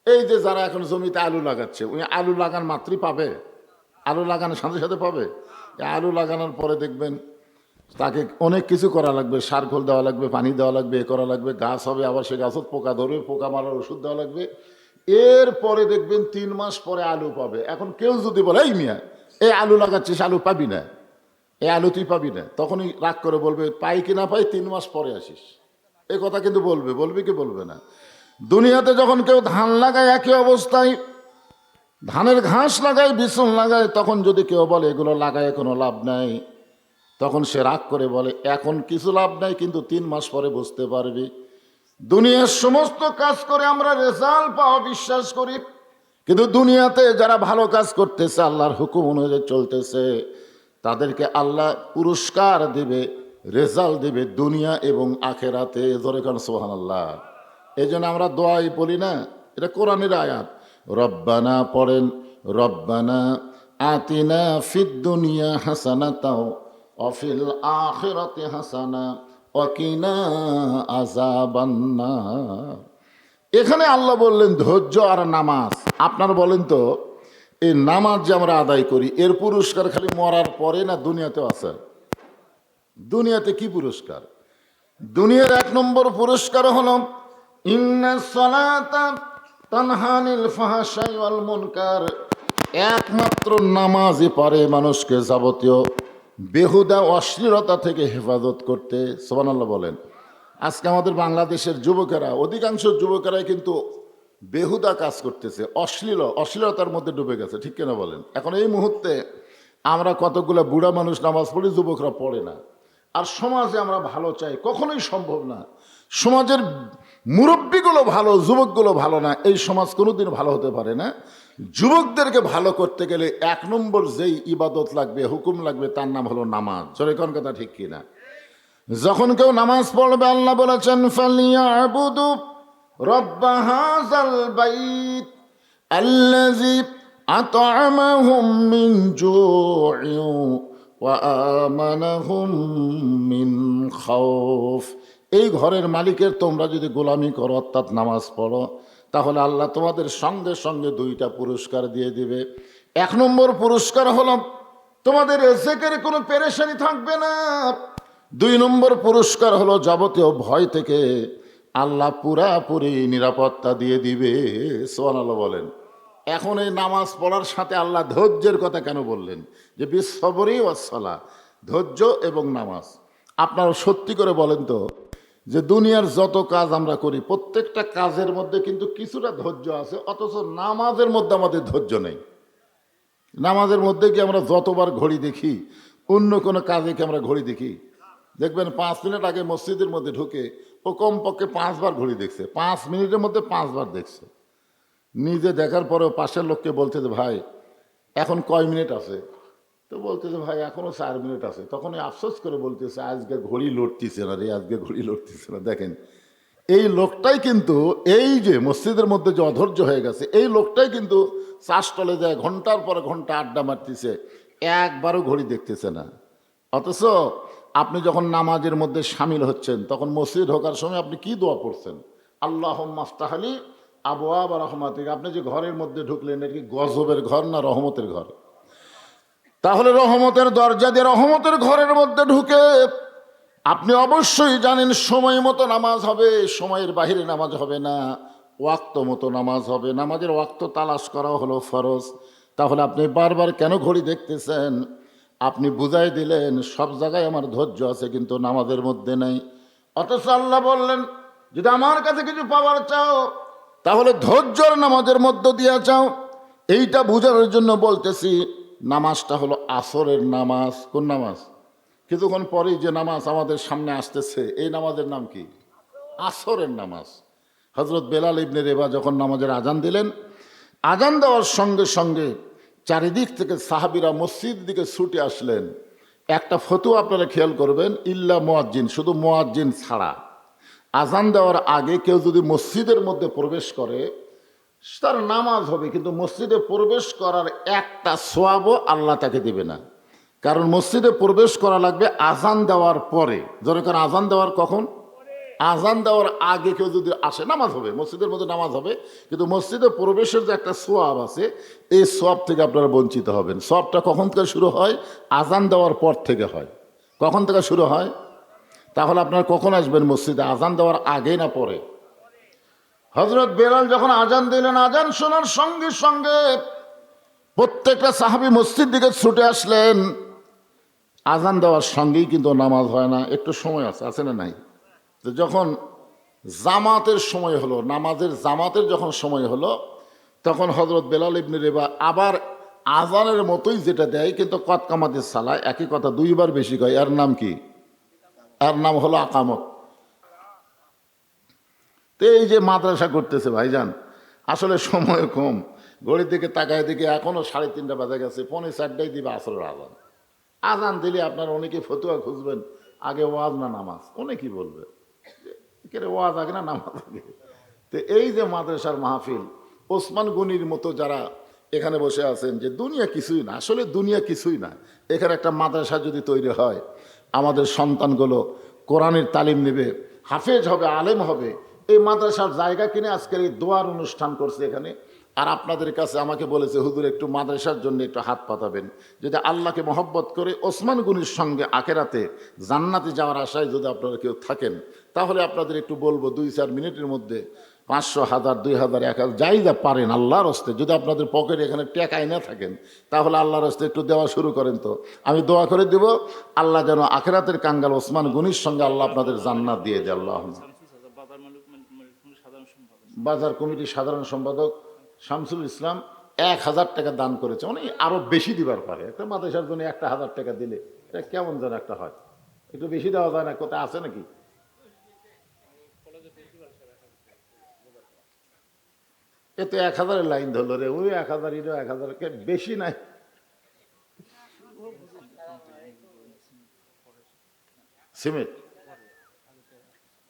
Speaker 1: এই যে যারা এখন জমিতে আলু লাগাচ্ছে, ওই আলু লাগান মাত্রই পাবে? আলু লাগানোর সাথে সাথে পাবে? এই আলু লাগানোর পরে দেখবেন তাকে অনেক কিছু করা লাগবে, সার খোল দেওয়া লাগবে, পানি দেওয়া লাগবে, এ করা লাগবে, গাছ হবে, আবার সে গাছত পোকা ধরবে, পোকা মারার ওষুধ দেওয়া লাগবে। এরপরে দেখবেন 3 মাস পরে আলু পাবে। এখন কেউ যদি বলে এই মিয়া এই আলু লাগাচ্ছিস, আলু পাবি না, এই আলু তুই পাবি না, তখনই রাগ করে বলবে পাই কি না পাই 3 মাস পরে আসিস। এ কথা কিন্তু বলবে কি বলবে না? দুনিয়াতে যখন কেউ ধান লাগায় একই অবস্থায়, ধানের ঘাস লাগায়, বিছন লাগায়, তখন যদি কেউ বলে এগুলো লাগায় কোনো লাভ নাই, তখন সে রাগ করে বলে এখন কিছু লাভ নাই, কিন্তু 3 মাস পরে বুঝতে পারবি। দুনিয়ার সমস্ত কাজ করে আমরা রেজাল্ট পাওয়া বিশ্বাস করি, কিন্তু দুনিয়াতে যারা ভালো কাজ করতেছে, আল্লাহর হুকুম অনুযায়ী চলতেছে, তাদেরকে আল্লাহ পুরস্কার দেবে, রেজাল্ট দেবে দুনিয়া এবং আখেরাতে। ধরে কারণ সুবহানাল্লাহ। এই জন্য আমরা দোয়াই বলি না, এটা কোরআনের আয়াত। রব্বানা পড়েন, রব্বানা আতিনা ফিদ দুনিয়া হাসানাতাও ওয়া ফিল আখিরাতি হাসানা ওয়া কিনা আযাবান্নার। এখানে আল্লাহ বললেন ধৈর্য আর নামাজ। আপনার বলেন তো, এই নামাজ যে আমরা আদায় করি, এর পুরস্কার খালি মরার পরে না দুনিয়াতেও আছে? দুনিয়াতে কি পুরস্কার? দুনিয়ার 1 নম্বর পুরস্কার হলো ইন্নাস সালাতা তানহা আনিল ফাহশাই ওয়াল মুনকার। একমাত্র নামাজই পারে মানুষকে যাবতীয় বেহুদা অশ্লীলতা থেকে হেফাজত করতে। সুবহানাল্লাহ বলেন। আজকে আমাদের বাংলাদেশের যুবকেরা, অধিকাংশ যুবকেরাই কিন্তু বেহুদা কাজ করতেছে, অশ্লীলতার মধ্যে ডুবে গেছে, ঠিক কিনা বলেন? এখন এই মুহূর্তে আমরা কতগুলো বুড়া মানুষ নামাজ পড়ি, যুবকরা পড়ে না। আর সমাজে আমরা ভালো চাই, কখনোই সম্ভব না। সমাজের মুরব্বীগুলো ভালো, যুবকগুলো ভালো না, এই সমাজ কোনোদিন ভালো হতে পারে না। যুবকদেরকে ভালো করতে গেলে 1 নম্বর যেই ইবাদত লাগবে, হুকুম লাগবে, তার নাম হলো নামাজ। জোরে কোন কথা ঠিক কিনা? যখন কেউ নামাজ পড়বে, আল্লাহ বলেছেন ফালিয়াবুদু রব্ব হাযাল বাইত আল্লাযী আত'আমাহুম মিন জু'ইন ওয়া আমানাহুম মিন খাউফ। এই ঘরের মালিকের তোমরা যদি গোলামি করো, অর্থাৎ নামাজ পড়ো, তাহলে আল্লাহ তোমাদের সঙ্গে সঙ্গে 2টা পুরস্কার দিয়ে দিবে। 1 নম্বর পুরস্কার হলো তোমাদের রিজিকের কোনো পেরেশানি থাকবে না। 2 নম্বর পুরস্কার হলো যাবতীয় ভয় থেকে আল্লাহ পুরাপুরি নিরাপত্তা দিয়ে দিবে। সুবহানাল্লাহ বলেন। এখন এই নামাজ পড়ার সাথে আল্লাহ ধৈর্যের কথা কেন বললেন? যে বিসবরি ওয়াসসালাহ, ধৈর্য এবং নামাজ। আপনারা সত্যি করে বলেন তো, যে দুনিয়ার যত কাজ আমরা করি, প্রত্যেকটা কাজের মধ্যে কিন্তু কিছুটা ধৈর্য আছে, অথচ নামাজের মধ্যে আমাদের ধৈর্য নেই। নামাজের মধ্যে কি আমরা যতবার ঘড়ি দেখি, অন্য কোনো কাজে কি আমরা ঘড়ি দেখি? দেখবেন 5 মিনিট আগে মসজিদের মধ্যে ঢুকে ও কমপক্ষে 5 বার ঘড়ি দেখছে, 5 মিনিটের মধ্যে 5 বার দেখছে। নিজে দেখার পরেও পাশের লোককে বলছে যে ভাই এখন কয় মিনিট আছে? তো বলতেছে ভাই এখনো 4 মিনিট আছে। তখন আফসোস করে বলতেছে আজকে ঘড়ি লড়তিছে না রে, আজকে ঘড়ি লড়তিছে না। দেখেন, এই লোকটাই কিন্তু, এই যে মসজিদের মধ্যে যে অধৈর্য হয়ে গেছে, এই লোকটাই কিন্তু চাষটলে যায় ঘন্টার পর ঘন্টা আড্ডা মারতেছে, একবারও ঘড়ি দেখতেছে না। অথচ আপনি যখন নামাজের মধ্যে সামিল হচ্ছেন, তখন মসজিদ ঢোকার সময় আপনি কি দোয়া পড়ছেন? আল্লাহুম্মা আফতাহলি আবওয়াব রাহমাতিক। আপনি যে ঘরের মধ্যে ঢুকলেন, এটা কি গজবের ঘর না রহমতের ঘর? তাহলে রহমতের দরজা দিয়ে রহমতের ঘরের মধ্যে ঢুকে আপনি অবশ্যই জানেন সময় মতো নামাজ হবে, সময়ের বাহিরে নামাজ হবে না, ওয়াক্ত মতো নামাজ হবে। নামাজের ওয়াক্ত তালাশ করা হলো ফরজ। তাহলে আপনি বারবার কেন ঘড়ি দেখতেছেন? আপনি বুঝাই দিলেন সব জায়গায় আমার ধৈর্য আছে, কিন্তু নামাজের মধ্যে নেই। অথচ আল্লাহ বললেন যদি আমার কাছে কিছু পাওয়ার চাও, তাহলে ধৈর্যর নামাজের মধ্য দিয়ে চাও। এইটা বোঝানোর জন্য বলতেছি, নামাজটা হলো আসরের নামাজ। কোন নামাজ? কিছুক্ষণ পরেই যে নামাজ আমাদের সামনে আসতেছে, এই নামাজের নাম কি? আসরের নামাজ। হজরত বেলাল ইবনে রেবা যখন নামাজের আজান দিলেন, আজান দেওয়ার সঙ্গে সঙ্গে চারিদিক থেকে সাহাবীরা মসজিদ দিকে ছুটে আসলেন। একটা ফতোয়া আপনারা খেয়াল করবেন, ইল্লা মুয়াজ্জিন, শুধু মুয়াজ্জিন ছাড়া, আজান দেওয়ার আগে কেউ যদি মসজিদের মধ্যে প্রবেশ করে তার নামাজ হবে, কিন্তু মসজিদে প্রবেশ করার একটা সোয়াবও আল্লাহ তাকে দেবে না। কারণ মসজিদে প্রবেশ করা লাগবে আজান দেওয়ার পরে। যেরকম আজান দেওয়ার কখন? আজান দেওয়ার আগে কেউ যদি আসে, নামাজ হবে, মসজিদের মধ্যে নামাজ হবে, কিন্তু মসজিদে প্রবেশের যে একটা সোয়াব আছে, এই সোয়াব থেকে আপনারা বঞ্চিত হবেন। সোয়াবটা কখন থেকে শুরু হয়? আজান দেওয়ার পর থেকে হয়। কখন থেকে শুরু হয়? তাহলে আপনারা কখন আসবেন মসজিদে? আজান দেওয়ার আগে না পরে? হযরত বেলাল যখন আজান দিলেন, আজান শোনার সঙ্গে সঙ্গে প্রত্যেকটা সাহাবী মসজিদ দিকে ছুটে আসলেন। আজান দেওয়ার সঙ্গেই কিন্তু নামাজ হয় না, একটু সময় আছে না নাই? তো যখন জামাতের সময় হলো, নামাজের জামাতের যখন সময় হলো, তখন হযরত বেলাল ইবনে রেবা আবার আজানের মতোই যেটা দেয়, কিন্তু কদ কামাতের সালায় একই কথা দুইবার বেশি কয়। এর নাম কি? এর নাম হলো আকামত। তো এই যে মাদ্রাসা করতেছে ভাইজান, আসলে সময় কম। ঘড়ির দিকে তাকায় দিকে এখনো 3:30 বাজে গেছে, 3:45 দিবে আসরের আজান। আজান দিলে আপনার অনেকে ফতুয়া খুঁজবেন, আগে ওয়াজ না নামাজ? অনেকেই বলবে কে ওয়াজ আগে না নামাজ আগে? তো এই যে মাদ্রাসার মাহফিল, ওসমান গনির মতো যারা এখানে বসে আছেন, যে দুনিয়া কিছুই না, আসলে দুনিয়া কিছুই না। এখানে একটা মাদ্রাসা যদি তৈরি হয়, আমাদের সন্তানগুলো কোরআনের তালিম নেবে, হাফেজ হবে, আলেম হবে। এই মাদ্রাসার জায়গা কিনে আজকের এই দোয়ার অনুষ্ঠান করছে এখানে। আর আপনাদের কাছে আমাকে বলেছে, হুজুর একটু মাদ্রাসার জন্য একটু হাত পাতাবেন। যদি আল্লাহকে মহব্বত করে ওসমান গনির সঙ্গে আখেরাতে জান্নাতে যাওয়ার আশায় যদি আপনারা কেউ থাকেন, তাহলে আপনাদের একটু বলবো 2-4 মিনিটের মধ্যে 500, 1000, 2000, 1000 যাই যা পারেন আল্লাহর হস্তে। যদি আপনাদের পকেটে এখানে টাকাই না থাকেন, তাহলে আল্লাহর হস্তে একটু দেওয়া শুরু করেন। তো আমি দোয়া করে দেব, আল্লাহ যেন আখেরাতের কাঙ্গাল ওসমান গনির সঙ্গে আল্লাহ আপনাদের জান্নাত দিয়ে দেয়। আল্লাহ। বাজার কমিটির সাধারণ সম্পাদক শামসুল ইসলাম 1000 টাকা দান করেছে। মানে আরো বেশি দিবার পারে, একটা মাদ্রাসার জন্য 1000 টাকা দিলে এটা কেমন যেন একটা হয়। একটু বেশি দেওয়া যায় না? কোথায় আছে নাকি? এ তো 1000-এর লাইন ধরলো রে, ওই 1000, 1000 বেশি নাই। সিমেন্ট,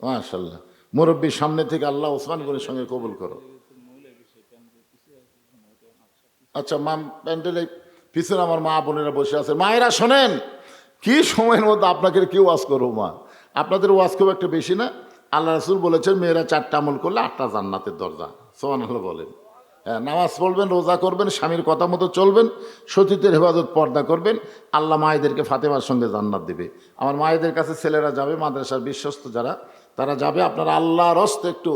Speaker 1: মাশাআল্লাহ। মুরব্বীর সামনে থেকে আল্লাহ ওসমান গনির সঙ্গে কবুল করো। আচ্ছা, মা প্যান্ডেলের পিছনে আমার মা বোনেরা বসে আছে। মায়েরা শোনেন, কি সময়ের মধ্যে আপনাকে কি ওয়াজ করবো মা? আপনাদের ওয়াজ খুব একটা বেশি না। আল্লাহ রাসূল বলেছেন, মেয়েরা 4টা আমল করলে 8টা জান্নাতের দরজা। সুবহানাল্লাহ বলেন। হ্যাঁ, নামাজ পড়বেন, রোজা করবেন, স্বামীর কথা মতো চলবেন, সতীত্বের হেফাজত, পর্দা করবেন, আল্লাহ মায়েদেরকে ফাতেমার সঙ্গে জান্নাত দেবে। আমার মায়েদের কাছে ছেলেরা যাবে, মাদ্রাসার বিশ্বস্ত যারা, তারা যাবে। আপনারা আল্লাহর হস্তে একটু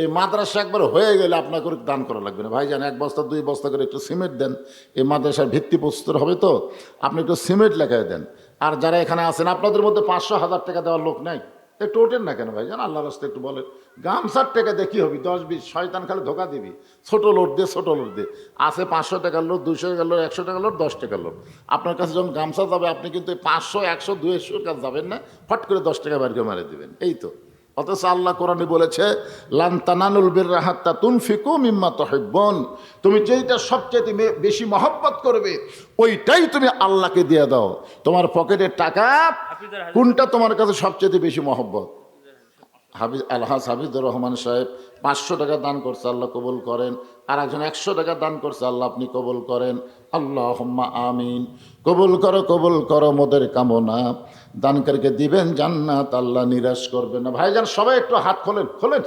Speaker 1: এই মাদ্রাসা একবার হয়ে গেলে আপনাকে দান করা লাগবে না ভাইজান। 1 বস্তা 2 বস্তা করে একটু সিমেন্ট দেন, এই মাদ্রাসার ভিত্তি প্রস্তর হবে। তো আপনি একটু সিমেন্ট লেখায় দেন। আর যারা এখানে আছেন, আপনাদের মধ্যে 500, 1000 টাকা দেওয়ার লোক নাই, একটু ওঠেন না কেন ভাইজান? আল্লাহর রাস্তায় একটু বলেন। গামছার টাকা দিয়ে কি হবে? 10-20 শয়তান খালি ধোকা দিবি। ছোট লোট দে, ছোট লোট দে। আছে 500 টাকার লোট, 200 টাকার লোট, 100 টাকার লোট, 10 টাকার লোট। আপনার কাছে যখন গামছা যাবে, আপনি কিন্তু 500, 100, 200 কাছে যাবেন না, ফট করে 10 টাকা বের করে মারে দেবেন। এই তো। অথচ আল্লাহ কোরআনে বলেছে, লান তানালুল বিররা হাত্তা তুনফিকু মিম্মা তুহিব্বুন। তুমি যেইটা সবচেয়ে বেশি মহব্বত করবে, ওইটাই তুমি আল্লাহকে দিয়ে দাও। তোমার পকেটের টাকা কোনটা তোমার কাছে সবচেয়ে বেশি মহব্বত? আলহাজ হাফিজুর রহমান সাহেব 500 টাকা দান করছে, আল্লাহ কবুল করেন। আর একজন 100 টাকা দান করছে, আল্লাহ আপনি কবুল করেন। আল্লাহুম্মা আমিন। কবুল করো মোদের কামনা, দানকারীকে দিবেন জান্নাত, আল্লাহ নিরাশ করবেন না। ভাইজান সবাই একটু হাত খোলেন,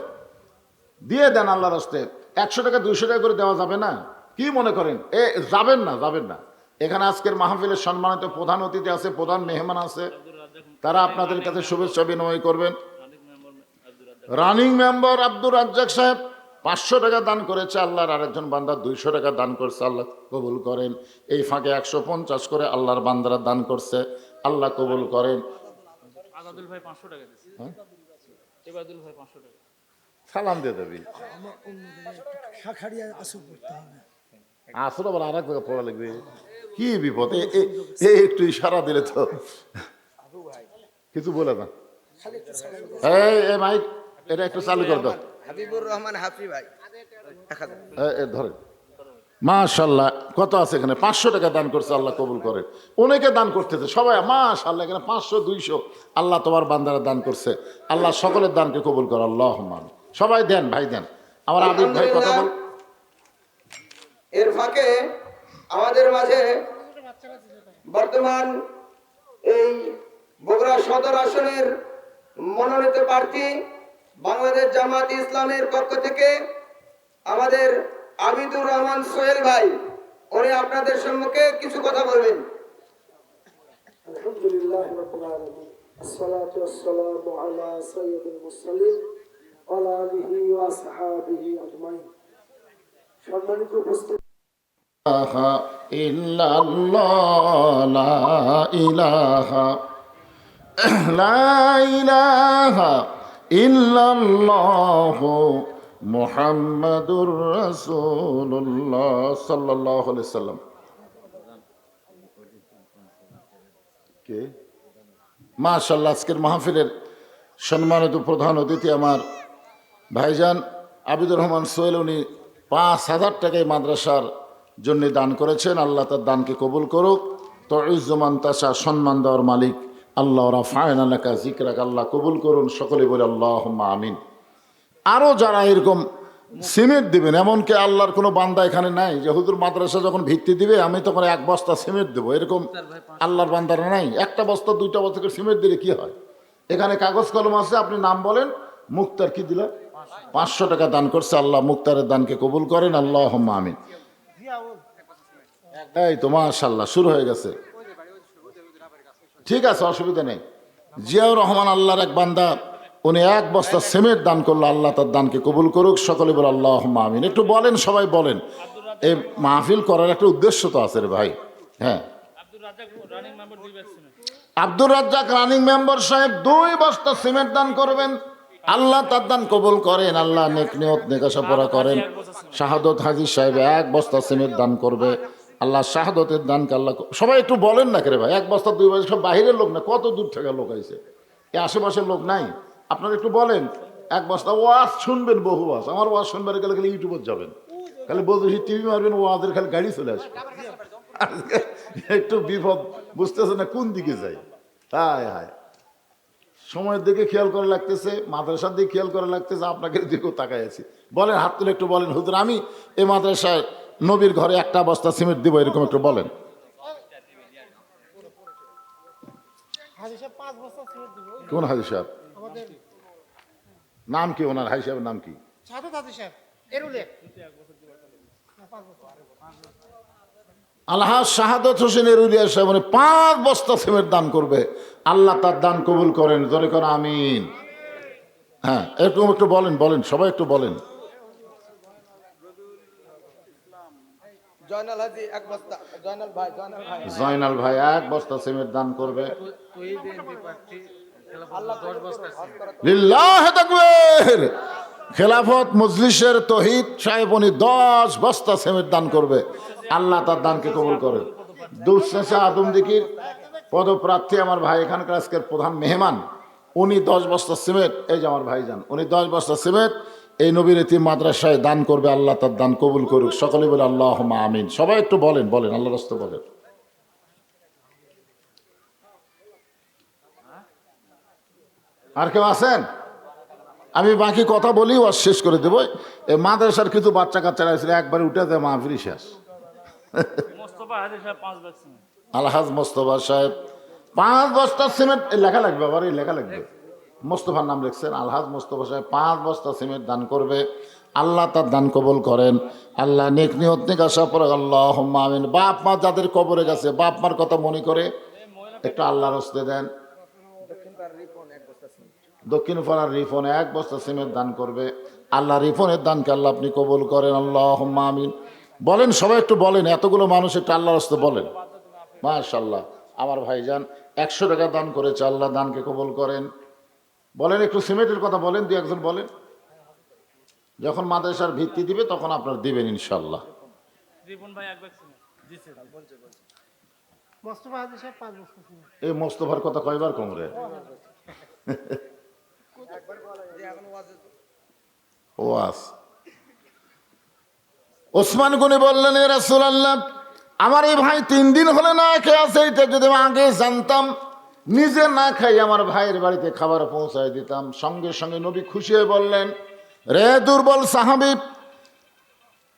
Speaker 1: দিয়ে দেন আল্লাহর রাস্তে। 100 টাকা 200 টাকা করে দেওয়া যাবে না? কি মনে করেন? যাবেন না। এখানে আজকের মাহফিলের সম্মানিত প্রধান অতিথি আছে, প্রধান মেহমান আছে, তারা আপনাদের কাছে শুভেচ্ছা বিনিময় করবেন। রানিং মেম্বার আব্দুর রাজ্জাক সাহেব 500 টাকা দান করেছে, আল্লাহর আরেকজন বান্দা 200 টাকা দান করছে, আল্লাহ কবুল করেন। এই ফাঁকে 150 করে আল্লাহর বান্দারা দান করছে, আল্লাহ কবুল করেন। আজাদুল ভাই 500 টাকা দিয়েছে। হ্যাঁ, ইবাদুল ভাই 500 টাকা সালাম দিয়ে দেবি। আসলে আবার আর এক জায়গায় পড়া লাগবে, কি বিপদ। একটু ইশারা দিলে তো কিছু বলে না। এই মাইক এটা একটু চালু করে দাও। হাবিবুর রহমান হাফি ভাই ধরেন। মাশাআল্লাহ, কত আছে এখানে? 500 টাকা দান করছে, আল্লাহ কবুল করে। অনেকে দান করতেছে, সবাই মাশাআল্লাহ। এখানে 500, 200 আল্লাহ তোমার বান্দারা দান করছে, আল্লাহ সকলের দানকে কবুল করে। আল্লাহুম্মা আমিন। সবাই দেন ভাই, দেন। আমার আবিদ ভাই কথা বল।
Speaker 2: এর ফাঁকে আমাদের মাঝে বর্তমান এই বগুড়া সদর আসনের মনোনীত প্রার্থী বাংলাদেশ জামাত ইসলামের পক্ষ থেকে আমাদের আবিদুর রহমান সোহেল ভাই, উনি আপনাদের সম্মুখে কিছু কথা বলবেন।
Speaker 3: আলহামদুলিল্লাহ রাব্বিল আলামিন, আসসালাতু ওয়াসসালামু আলা সাইয়্যিদিল মুরসালিন ওয়া আলা আলিহি ওয়া আসহাবিহি আজমাইন। সম্মানিত উপস্থিতি,
Speaker 1: মুহাম্মাদুর রাসূলুল্লাহ সাল্লাল্লাহু আলাইহি সাল্লাম। কে মাশাআল্লাহ, আজকের মাহফিলের সম্মানিত প্রধান অতিথি আমার ভাইজান আবিদুর রহমান সোহেল, উনি 5,000 টাকায় মাদ্রাসার জন্য দান করেছেন। আল্লাহ তার দানকে কবুল করুক। তো ইজ্জমান তাশা, সম্মান দেওয়ার মালিক আল্লাহ, রাফায়না লাকা যিকরাক, আল্লাহ কবুল করুন। সকলে বলে আল্লাহুম্মা আমিন। আরও যারা এরকম সিমেন্ট দিবেন, এমনকি আল্লাহর কোনো বান্দা এখানে নাই যে হুজুর মাদ্রাসা যখন ভিত্তি দিবে আমি তখন 1 বস্তা সিমেন্ট দেবো, এরকম আল্লাহর বান্দারা নাই। 1টা বস্তা 2টা বস্তা করে সিমেন্ট দিলে কি হয়? এখানে কাগজ কলম আছে, আপনি নাম বলেন। মুক্তার কি দিলেন? 500 টাকা দান করছে। আল্লাহ মুক্তারের দানকে কবুল করেন। আল্লাহুম্মা আমিন। এই তো মাশাআল্লাহ শুরু হয়ে গেছে। ঠিক আছে, অসুবিধা নেই। জিয়াউর রহমান আল্লাহর এক বান্দা, উনি 1 বস্তা সিমেন্ট দান করলো। আল্লাহ তার দানকে কবুল করুক। সকলে বলে আল্লাহুম্মা আমিন। একটু বলেন, সবাই বলেন। এই মাহফিল করার একটা উদ্দেশ্য তো আছে রে ভাই। হ্যাঁ, আব্দুর রাজ্জাক রানিং মেম্বার সাহেব 2 বস্তা সিমেন্ট দান করবেন। আল্লাহ তার দান কবুল করেন। আল্লাহ নেক নিয়ত নেকাশা পড়া করেন। শাহাদত হাজি সাহেব 1 বস্তা সিমেন্ট দান করবে। আল্লাহ শাহাদতের দানকে আল্লাহ, সবাই একটু বলেন না রে ভাই। 1 বস্তা 2 বস্তা, সব বাহিরের লোক না, কত দূর থেকে লোক আইছে, এই আশেপাশের লোক নাই। আপনারা একটু বলেন। 1 বস্তা ওয়াজ শুনবেন, বহু ওয়াজ। আমার ওয়াজ শুনবার গেলে খালি ইউটিউবে যাবেন, খালি বলতেছি টিভি মারবেন, ওয়াজের খালি গাড়ি চলে আসবে। একটু বিপদ, বুঝতেছে না কোন দিকে যাই। হায় হায়, সময়ের দিকে খেয়াল করা লাগতেছে, মাদ্রাসার দিকে খেয়াল করা লাগতেছে, আপনাকে দিকেও তাকাই আছি। বলেন, হাত তুলে একটু বলেন, হুজুর আমি এই মাদ্রাসায় নবীর ঘরে 1টা বস্তা সিমেন্ট দিব, এরকম একটু বলেন। কোন হাজি সাহেব? নাম কি ওনার? হাজি সাহেবের নাম কি? আলহাজ শাহাদত হোসেন এরুলিয়া সাহেব 5 বস্তা সিমেন্ট দান করবে। আল্লাহ তার দান কবুল করেন। জোরে করে আমিন। হ্যাঁ, এরকম একটু বলেন, বলেন সবাই একটু বলেন।
Speaker 2: জয়নাল হাজি 1 বস্তা,
Speaker 1: জয়নাল ভাই 1 বস্তা সিমেন্ট দান করবে। লিল্লাহি তাকবীর। খেলাফত মজলিসের তৌহিদ সাহেব উনি 10 বস্তা সিমেন্ট দান করবে। আল্লাহ তার দানকে কবুল করেন। দুঃশেষা আদমদিঘির পদপ্রার্থী আমার ভাই, এখানকার আজকের প্রধান মেহমান, উনি 10 বস্তা সিমেন্ট, এই যে আমার ভাইজান, উনি 10 বস্তা সিমেন্ট এই নবীর এতিম মাদ্রাসায় দান করবে। আল্লাহ তার দান কবুল করুক। সকলে বলে আল্লাহুম্মা আমিন। সবাই একটু বলেন, বলেন আল্লাহর রাস্তায় বলেন। আর কেউ আছেন? আমি বাকি কথা বলি, ওয়াজ শেষ করে দেবো। এই মাদ্রাসার কিছু বাচ্চা কাচ্চারা ছিল, একবারে উঠে দেয়, মাহফিল শেষ। আলহাজ মোস্তফা সাহেব 5 বস্তা সিমেন্ট, লেখা লাগবে, আবার এই লেখা লাগবে। মোস্তফার নাম লিখছেন। আলহাজ মোস্তফা সাহেব 5 বস্তা সিমেন্ট দান করবে। আল্লাহ তার দান কবুল করেন। আল্লাহ নেক নিয়ত নেক আশা পড়ে আল্লাহুম্মা আমিন। বাপ মা যাদের কবরে গেছে, বাপ মার কথা মনে করে একটু আল্লাহর হস্তে দেন। দক্ষিণ পাড়ার রিফন 1 বস্তা সিমেন্ট দান করবে। আল্লাহ রিফনের দানকে আল্লাহ আপনি কবুল করেন। আল্লাহুম্মা আমিন। বলেন সবাই একটু বলেন, এতগুলো মানুষ একটু আল্লাহর হস্তে বলেন। মাশাআল্লাহ, আমার ভাইজান 100 টাকা দান করেছে। আল্লাহ দানকে কবুল করেন। বলেন একটু সিমেন্টের কথা বলেন, 2-1 জন বলেন। যখন মাদ্রাসার ভিত্তি দিবে তখন আপনার দিবেন ইনশাআল্লাহ। এই মোস্তফার কথা কয়বার কমরে? ওয়াজ। ওসমান গনি বললেন, এ রাসূলুল্লাহ, আমার এই ভাই 3 দিন হলে না খেয়ে আছে, এটা যদি আমি আগে জানতাম, নিজে না খাই আমার ভাইয়ের বাড়িতে খাবার পৌঁছায় দিতাম। সঙ্গে সঙ্গে নবী খুশি হয়ে বললেন, রে দুর্বল সাহাবী,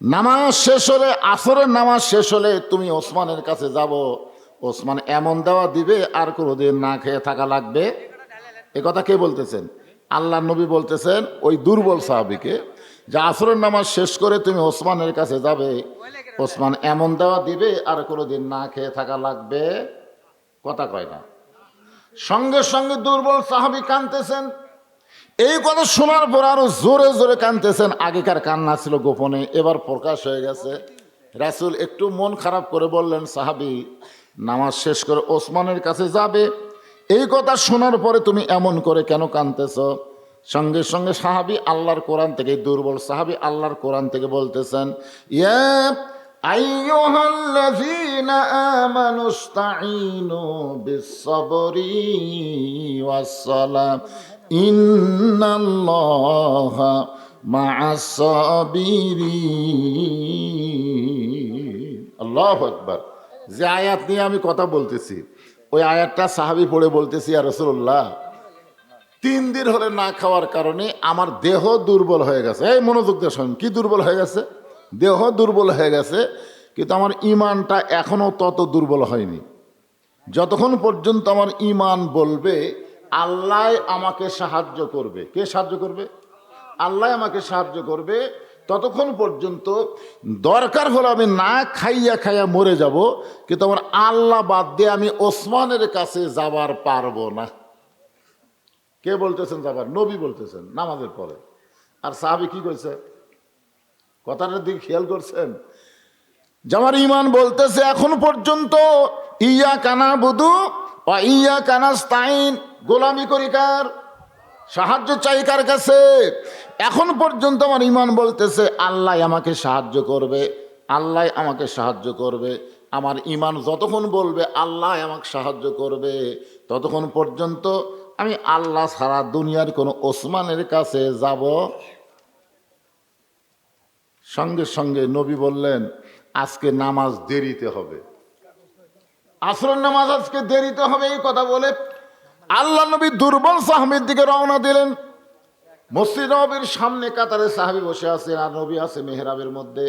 Speaker 1: নামাজ শেষ হলে, আসরের নামাজ শেষ হলে তুমি ওসমানের কাছে যাব, ওসমান এমন দেওয়া দিবে আর কোনোদিন না খেয়ে থাকা লাগবে। এ কথা কে বলতেছেন? আল্লাহ নবী বলতেছেন ওই দুর্বল সাহাবীকে যে আসরের নামাজ শেষ করে তুমি ওসমানের কাছে যাবে, ওসমান এমন দেওয়া দিবে আর কোনোদিন না খেয়ে থাকা লাগবে, কথা কয় না। সঙ্গে সঙ্গে দুর্বল সাহাবী কাঁদতেছেন। এই কথা শোনার পর আরো জোরে জোরে কাঁদতেছেন। আগেকার কান্না ছিল গোপনে, এবার প্রকাশ হয়ে গেছে। রাসূল একটু মন খারাপ করে বললেন, সাহাবী নামাজ শেষ করে ওসমানের কাছে যাবে, এই কথা শোনার পরে তুমি এমন করে কেন কাঁদতেছ? সঙ্গে সঙ্গে সাহাবী আল্লাহর কোরআন থেকে, দুর্বল সাহাবী আল্লাহর কোরআন থেকে বলতেছেন, ইয়া আইয়ুহাল্লাযীনা আমানুস্তাঈনু বিস-সাবরি ওয়াস-সালাহ ইন্নাল্লাহা মা'আস-সাবিরিন। আল্লাহু আকবার। যে আয়াত নিয়ে আমি কথা বলতেছি ওই আয়াতটা সাহাবী পড়ে বলতেছি, ইয়া রাসূলুল্লাহ 3 দিন হলে না খাওয়ার কারণে আমার দেহ দুর্বল হয়ে গেছে। এই মনোযোগ দিয়ে শোনেন, কি দুর্বল হয়ে গেছে? দেহ দুর্বল হয়ে গেছে, কিন্তু আমার ইমানটা এখনো তত দুর্বল হয়নি। যতক্ষণ পর্যন্ত আমার ইমান বলবে আল্লাহ আমাকে সাহায্য করবে, কে সাহায্য করবে? আল্লাহ আমাকে সাহায্য করবে, ততক্ষণ পর্যন্ত দরকার হলে আমি না খাইয়া খাইয়া মরে যাব, কিন্তু আমার আল্লাহ বাদ দিয়ে আমি ওসমানের কাছে যাবার পারবো না। কে বলতেছেন যাবার? নবী বলতেছেন নামাজের পরে। আর সাহাবী কি কইছে? কথাটার দিকে খেয়াল করছেন? যে আমার ইমান বলতেছে এখন পর্যন্ত ইয়াকা না'বুদু ওয়া ইয়াকা নাস্তাঈন, গোলামি করি কার? সাহায্য চাই কার কাছে? এখন পর্যন্ত আমার ইমান বলতেছে আল্লাহ আমাকে সাহায্য করবে, আল্লাহ আমাকে সাহায্য করবে। আমার ইমান যতক্ষণ বলবে আল্লাহ আমাকে সাহায্য করবে, ততক্ষণ পর্যন্ত আমি আল্লাহ ছাড়া দুনিয়ার কোনো ওসমানের কাছে যাব। সঙ্গে সঙ্গে নবী বললেন, আজকে নামাজ দেরিতে হবে, আসরের নামাজ আজকে দেরিতে হবে। এই কথা বলে আল্লাহ নবী দুর্বল সাহাবীর দিকে রওনা দিলেন। মসজিদ নববীর সামনে কাতারে সাহাবী বসে আছে আর নবী আছে মেহরাবের মধ্যে।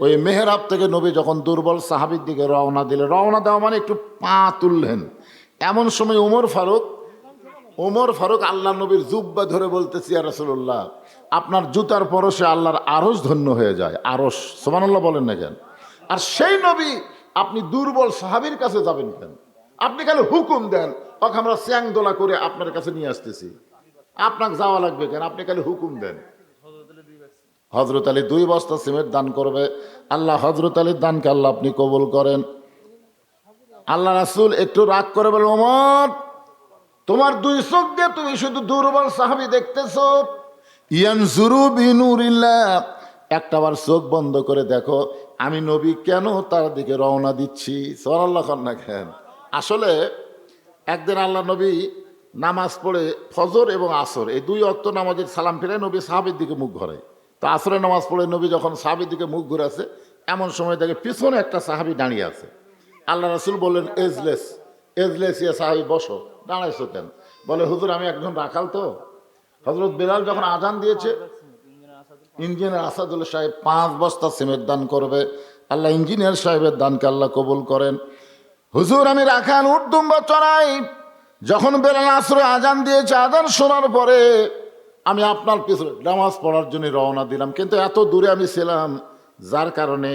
Speaker 1: ওই মেহরাব থেকে নবী যখন দুর্বল সাহাবীর দিকে রওনা দিলেন, রওনা দেওয়া মানে একটু পা তুললেন, এমন সময় ওমর ফারুক আল্লাহ নবীর জুব্বা ধরে বলতেছি, ইয়া রাসূলুল্লাহ আপনার জুতার পরশে আল্লাহর আরশ ধন্য হয়ে যায়। আরশ, সুবহানাল্লাহ বলেন না কেন? আর সেই নবী আপনি দুর্বল সাহাবীর কাছে যাবেন কেন? আপনি কেন হুকুম দেন, ওকে আমরা চ্যাং দোলা করে আপনার কাছে নিয়ে আসতেছি, আপনাকে যাওয়া লাগবে কেন? আপনি কেন হুকুম দেন? হযরত আলী 2 বস্তা সিমেন্ট দান করবে। আল্লাহ হযরত আলীর দানকে আল্লাহ আপনি কবুল করেন। আল্লাহ রাসূল একটু রাগ করে বলেন, ওমর তোমার 2 চোখ দিয়ে তুমি শুধু দুর্বল সাহাবী দেখতেছো। ইয়ানজুরু বিনুরিল্লাহ, একটাবার চোখ বন্ধ করে দেখো আমি নবী কেন তার দিকে রওনা দিচ্ছি। সুবহানাল্লাহ না কেন? আসলে একদিন আল্লাহ নবী নামাজ পড়ে ফজর এবং আসর এই 2 ওয়াক্ত নামাজের সালাম ফিরে নবী সাহাবীর দিকে মুখ ঘোরায়। তো আসরের নামাজ পড়ে নবী যখন সাহাবীর দিকে মুখ ঘুরাছে, এমন সময় দেখে পিছনে একটা সাহাবী দাঁড়িয়ে আছে। আল্লাহ রাসূল বললেন, এজলেস ইয়া সাহাবী, বসো। দাঁড়াইছো কেন? বলে, হুজুর আমি একজন রাখাল তো। হযরত বেলাল যখন আজান দিয়েছে, ইঞ্জিনিয়ার আসাদুল্লাহ সাহেব 5 বস্তা সিমেন্ট দান করবে। আল্লাহ ইঞ্জিনিয়ার সাহেবের দানকে আল্লাহ কবুল করেন। হুজুর আমি রাখাল, উট দুম্বা চড়াই। যখন বেলাল আসরে আজান দিয়েছে, আজান শোনার পরে আমি আপনার পিছনে নামাজ পড়ার জন্য রওনা দিলাম, কিন্তু এত দূরে আমি ছিলাম যার কারণে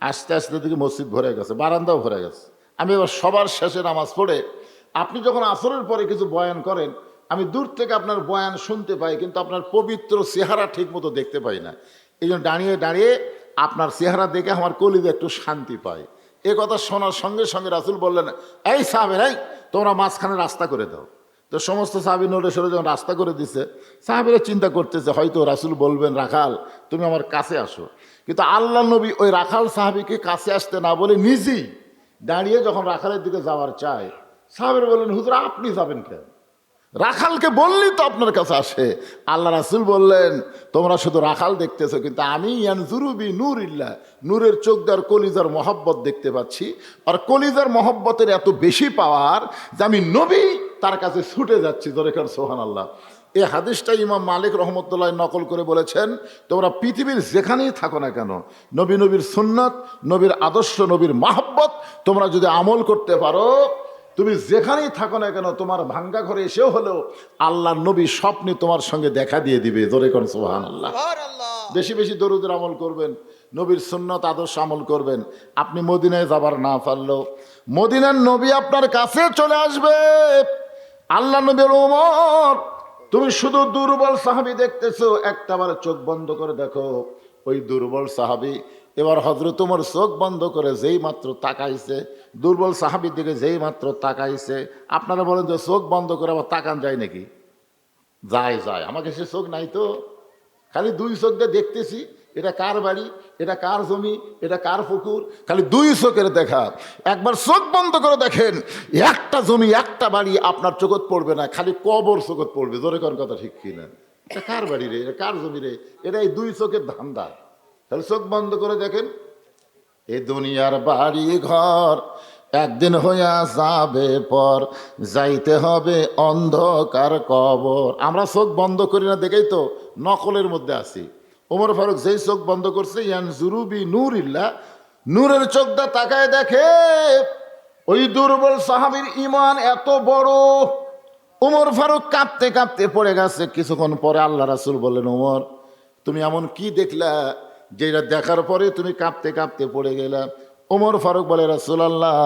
Speaker 1: আস্তে আস্তে দিকে মসজিদ ভরে গেছে, বারান্দাও ভরে গেছে। আমি এবার সবার শেষে নামাজ পড়ে, আপনি যখন আসরের পরে কিছু বয়ান করেন আমি দূর থেকে আপনার বয়ান শুনতে পাই, কিন্তু আপনার পবিত্র চেহারা ঠিক মতো দেখতে পাই না। এই জন্য দাঁড়িয়ে দাঁড়িয়ে আপনার চেহারা দেখে আমার কলিজা একটু শান্তি পায়। এ কথা শোনার সঙ্গে সঙ্গে রাসূল বললেন, এই সাহাবীরা, এই তোমরা মাঝখানে রাস্তা করে দাও। তো সমস্ত সাহাবী নড়ে সরে যখন রাস্তা করে দিছে, সাহাবীরা চিন্তা করতেছে হয়তো রাসূল বলবেন, রাখাল তুমি আমার কাছে আসো। কিন্তু আল্লাহ নবী ওই রাখাল সাহাবীকে কাছে আসতে না বলে নিজেই দাঁড়িয়ে যখন রাখালের দিকে যাওয়ার চায়, সাহাবীরা বললেন, হুজুর আপনি যাবেন কেন? রাখালকে বললেই তো আপনার কাছে আসে। আল্লাহ রাসূল বললেন, তোমরা শুধু রাখাল দেখতেছো, কিন্তু আমি ইয়ানজুরু বিনুরিল্লাহ, নূরের চোখ দ্বার কলিজার মহব্বত দেখতে পাচ্ছি। আর কলিজার মহব্বতের এত বেশি পাওয়ার যে আমি নবী তার কাছে ছুটে যাচ্ছি। জোরে কার সুবহানাল্লাহ। এই হাদিসটা ইমাম মালিক রহমতুল্লাহ নকল করে বলেছেন, তোমরা পৃথিবীর যেখানেই থাকো না কেন, নবীর সুন্নাত, নবীর আদর্শ, নবীর মহব্বত তোমরা যদি আমল করতে পারো, তুমি যেখানেই থাকো না কেন, তোমার ভাঙ্গা ঘরে এসেও হলেও আল্লাহ নবী স্বপ্নে তোমার সঙ্গে দেখা দিয়ে দিবে। জোরে কোন সুবহানাল্লাহ। বেশি বেশি দরুদের আমল করবেন, নবীর সুন্নত আদর্শ আমল করবেন। আপনি মদিনায় যাবার না পারলেও মদিনার নবী আপনার কাছে চলে আসবে। আল্লাহ নবীর ওমর, তুমি শুধু দুর্বল সাহাবী দেখতেছো, একটাবার চোখ বন্ধ করে দেখো ওই দুর্বল সাহাবী। এবার হযরত ওমর চোখ বন্ধ করে যেই মাত্র তাকাইছে, দুর্বল সাহাবীর দিকে যেই মাত্র তাকাইছে, আপনারা বলেন যে চোখ বন্ধ করে আবার তাকান যায় নাকি? যায় যায়। আমাকে সে চোখ নাই তো, খালি দুই চোখ দিয়ে দেখতেছি এটা কার বাড়ি, এটা কার জমি, এটা কার পুকুর, খালি দুই চোখের দেখা। একবার চোখ বন্ধ করে দেখেন, একটা জমি একটা বাড়ি আপনার চোখত পড়বে না, খালি কবর চোখত পড়বে। জোরে কোন কথা ঠিক কিনা? এটা কার বাড়ি রে, এটা কার জমি রে, এটা এই দুই চোখের ধান্দা। তাহলে চোখ বন্ধ করে দেখেন, এই দুনিয়ার বাড়ি ঘর একদিন হইয়া যাবে পর, যাইতে হবে অন্ধকার কবর। আমরা চোখ বন্ধ করি না দেখেই তো নকলের মধ্যে আছি। ওমর ফারুক যেই চোখ বন্ধ করছে, ইয়ানজুরুবি নূরিল্লাহ, নূরের চোখটা তাকায় দেখে ওই দুর্বল সাহাবীর ঈমান এত বড়। ওমর ফারুক কাঁপতে কাঁপতে পড়ে গেছে। কিছুক্ষণ পরে আল্লাহ রাসূল বললেন, ওমর তুমি এমন কি দেখলা যেটা দেখার পরে তুমি কাঁপতে কাঁপতে পড়ে গেলা? ওমর ফারুক বলে, রাসূলুল্লাহ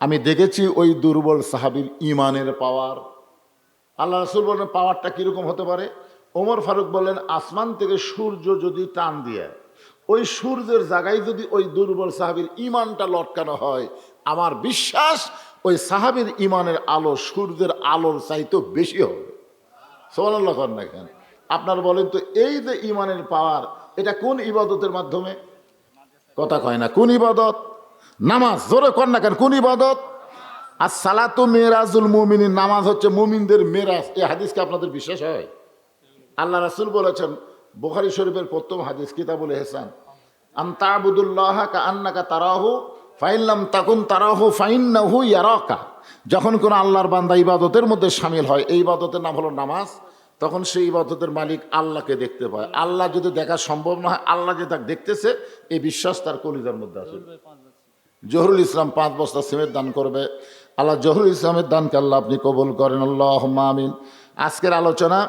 Speaker 1: আমি দেখেছি ওই দুর্বল সাহাবীর ঈমানের পাওয়ার। আল্লাহ রাসূল বলেন, পাওয়ারটা কিরকম হতে পারে? ওমর ফারুক বললেন, আসমান থেকে সূর্য যদি টান দিয়ে ওই সূর্যের জায়গায় যদি ওই দুর্বল সাহাবীর ঈমানটা লটকানো হয়, আমার বিশ্বাস ওই সাহাবীর ঈমানের আলো সূর্যের আলোর চাইতেও বেশি হবে। সুবহানাল্লাহ কর না কেন? আপনার বলেন তো, এই যে ঈমানের পাওয়ার, এটা কোন ইবাদতের মাধ্যমে? কথা কয় না। কোন ইবাদত? নামাজ। জোরে কর না কেন? কোন ইবাদত? আর সালাতু মেরাজুল মুমিনিন, নামাজ হচ্ছে মুমিনদের মেরাজ। এই হাদিসকে আপনাদের বিশ্বাস হয়? আল্লাহ রাসূল বলেছেন, বুখারী শরীফের প্রথম হাদিস, কিতাবুল ইহসান, আন তা'বুদুল্লাহ কাআন্নাকা তারাহু ফাইন লাম তাকুন তারাহু ফাইন্নাহু ইয়ারাকা। যখন কোনো আল্লাহর বান্দা ইবাদতের মধ্যে শামিল হয়, এই ইবাদতের নাম হলো নামাজ, তখন সেই ইবাদতের মালিক আল্লাহকে দেখতে পায়। আল্লাহ যদি দেখা সম্ভব না হয়, আল্লাহ যে তাকে দেখতেছে, এই বিশ্বাস তার কলিজার মধ্যে আসে। জহুরুল ইসলাম 5 বস্তা সিমেন্ট দান করবে। আল্লাহ জহুরুল ইসলামের দানকে আল্লাহ আপনি কবুল করেন, আল্লাহুম্মা আমিন। আজকের আলোচনা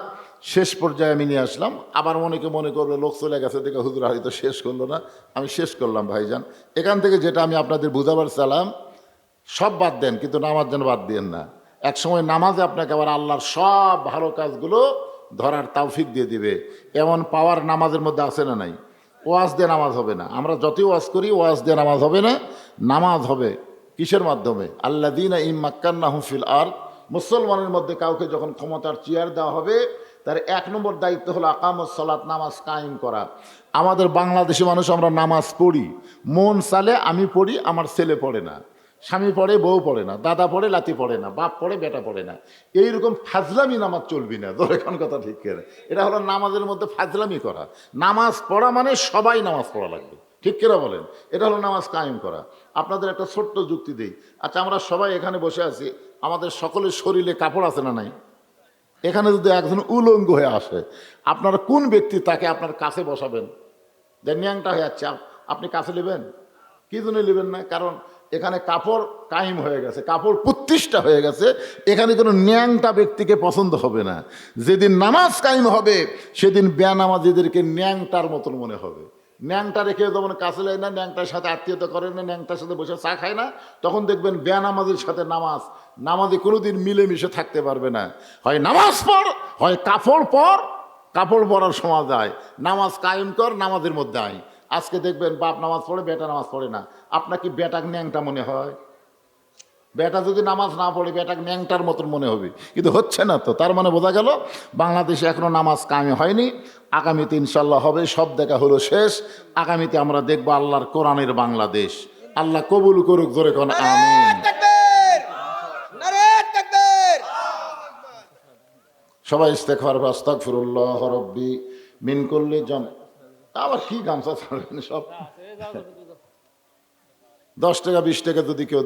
Speaker 1: শেষ পর্যায়ে আমি নিয়ে আসলাম। আবার অনেকে মনে করবে লোক চলে গেছে দেখে হুজুর হয়তো শেষ করলো না। আমি শেষ করলাম ভাইজান। এখান থেকে যেটা আমি আপনাদের বুঝাবার চালাম, সব বাদ দেন, কিন্তু নামাজ যেন বাদ দিয়েন না। এক সময় নামাজে আপনাকে আবার আল্লাহর সব ভালো কাজগুলো ধরার তৌফিক দিয়ে দিবে। এমন পাওয়ার নামাজের মধ্যে আছে না নাই? ওয়াজ দিয়ে নামাজ হবে না। আমরা যতই ওয়াজ করি, ওয়াজ দিয়ে নামাজ হবে না। নামাজ হবে কিসের মাধ্যমে? আল্লাযীনা ইম্মাক্কান্নাহুম ফিল আরদ, মুসলমানের মধ্যে কাউকে যখন ক্ষমতার চেয়ার দেওয়া হবে, তার 1 নম্বর দায়িত্ব হলো আকামুস সালাত, নামাজ কায়েম করা। আমাদের বাংলাদেশি মানুষ আমরা নামাজ পড়ি, মন চালে আমি পড়ি, আমার ছেলে পড়ে না, স্বামী পড়ে, বউ পড়ে না, দাদা পড়ে, লাতি পড়ে না, বাপ পড়ে, বেটা পড়ে না। এইরকম ফাজলামি নামাজ চলবি না। তোর এখন কথা ঠিক করে, এটা হলো নামাজের মধ্যে ফাজলামি করা। নামাজ পড়া মানে সবাই নামাজ পড়া লাগবে, ঠিক কিনা বলেন? এটা হলো নামাজ কায়েম করা। আপনাদের একটা ছোট্ট যুক্তি দিই। আচ্ছা, আমরা সবাই এখানে বসে আছি, আমাদের সকলের শরীরে কাপড় আছে না নাই? এখানে যদি একজন উলঙ্গ হয়ে আসে, আপনারা কোন ব্যক্তি তাকে আপনার কাছে বসাবেন? যে ন্যাংটা হয়ে যাচ্ছে, আপনি কাছে নেবেন? কি জন্য নেবেন না? কারণ এখানে কাপড় কায়েম হয়ে গেছে, কাপড় প্রতিষ্ঠা হয়ে গেছে। এখানে কোনো ন্যাংটা ব্যক্তিকে পছন্দ হবে না। যেদিন নামাজ কায়েম হবে, সেদিন বেনামাজিদেরকে ন্যাংটার মতন মনে হবে। ন্যাংটা রেখে যেমন কাছে যায় না, ন্যাংটার সাথে আত্মীয়তা করেন না, ন্যাংটার সাথে বসে চা খায় না, তখন দেখবেন বেনামাজির সাথে নামাজি কোনোদিন মিলেমিশে থাকতে পারবে না। হয় নামাজ পড়, হয় কাপড় পর, কাপড় পরার সময় যায়। নামাজ কায়েম কর, নামাজের মধ্যে আয়। আজকে দেখবেন বাপ নামাজ পড়ে, বেটা নামাজ পড়ে না। আপনার কি বেটাকে ন্যাংটা মনে হয়? বেটা যদি নামাজ না পড়ে, বেটাকে ন্যাংটার মতন মনে হবে, কিন্তু হচ্ছে না তো। তার মানে বোঝা গেল বাংলাদেশে এখনো নামাজ কায়েম হয়নি। আগামীতে ইনশাল্লাহ হবে। সব দেখা হলো শেষ। আগামীতে আমরা দেখবো আল্লাহর কোরআনের বাংলাদেশ। আল্লাহ কবুল করুক। জোরে কোন আমিন। সবাই ইস্তেগফার, আস্তাগফিরুল্লাহ রাব্বি মিন কুল্লি আবার কি গামছা ছাড়বেন সব 10 টাকা 20 টাকা যদি কেউ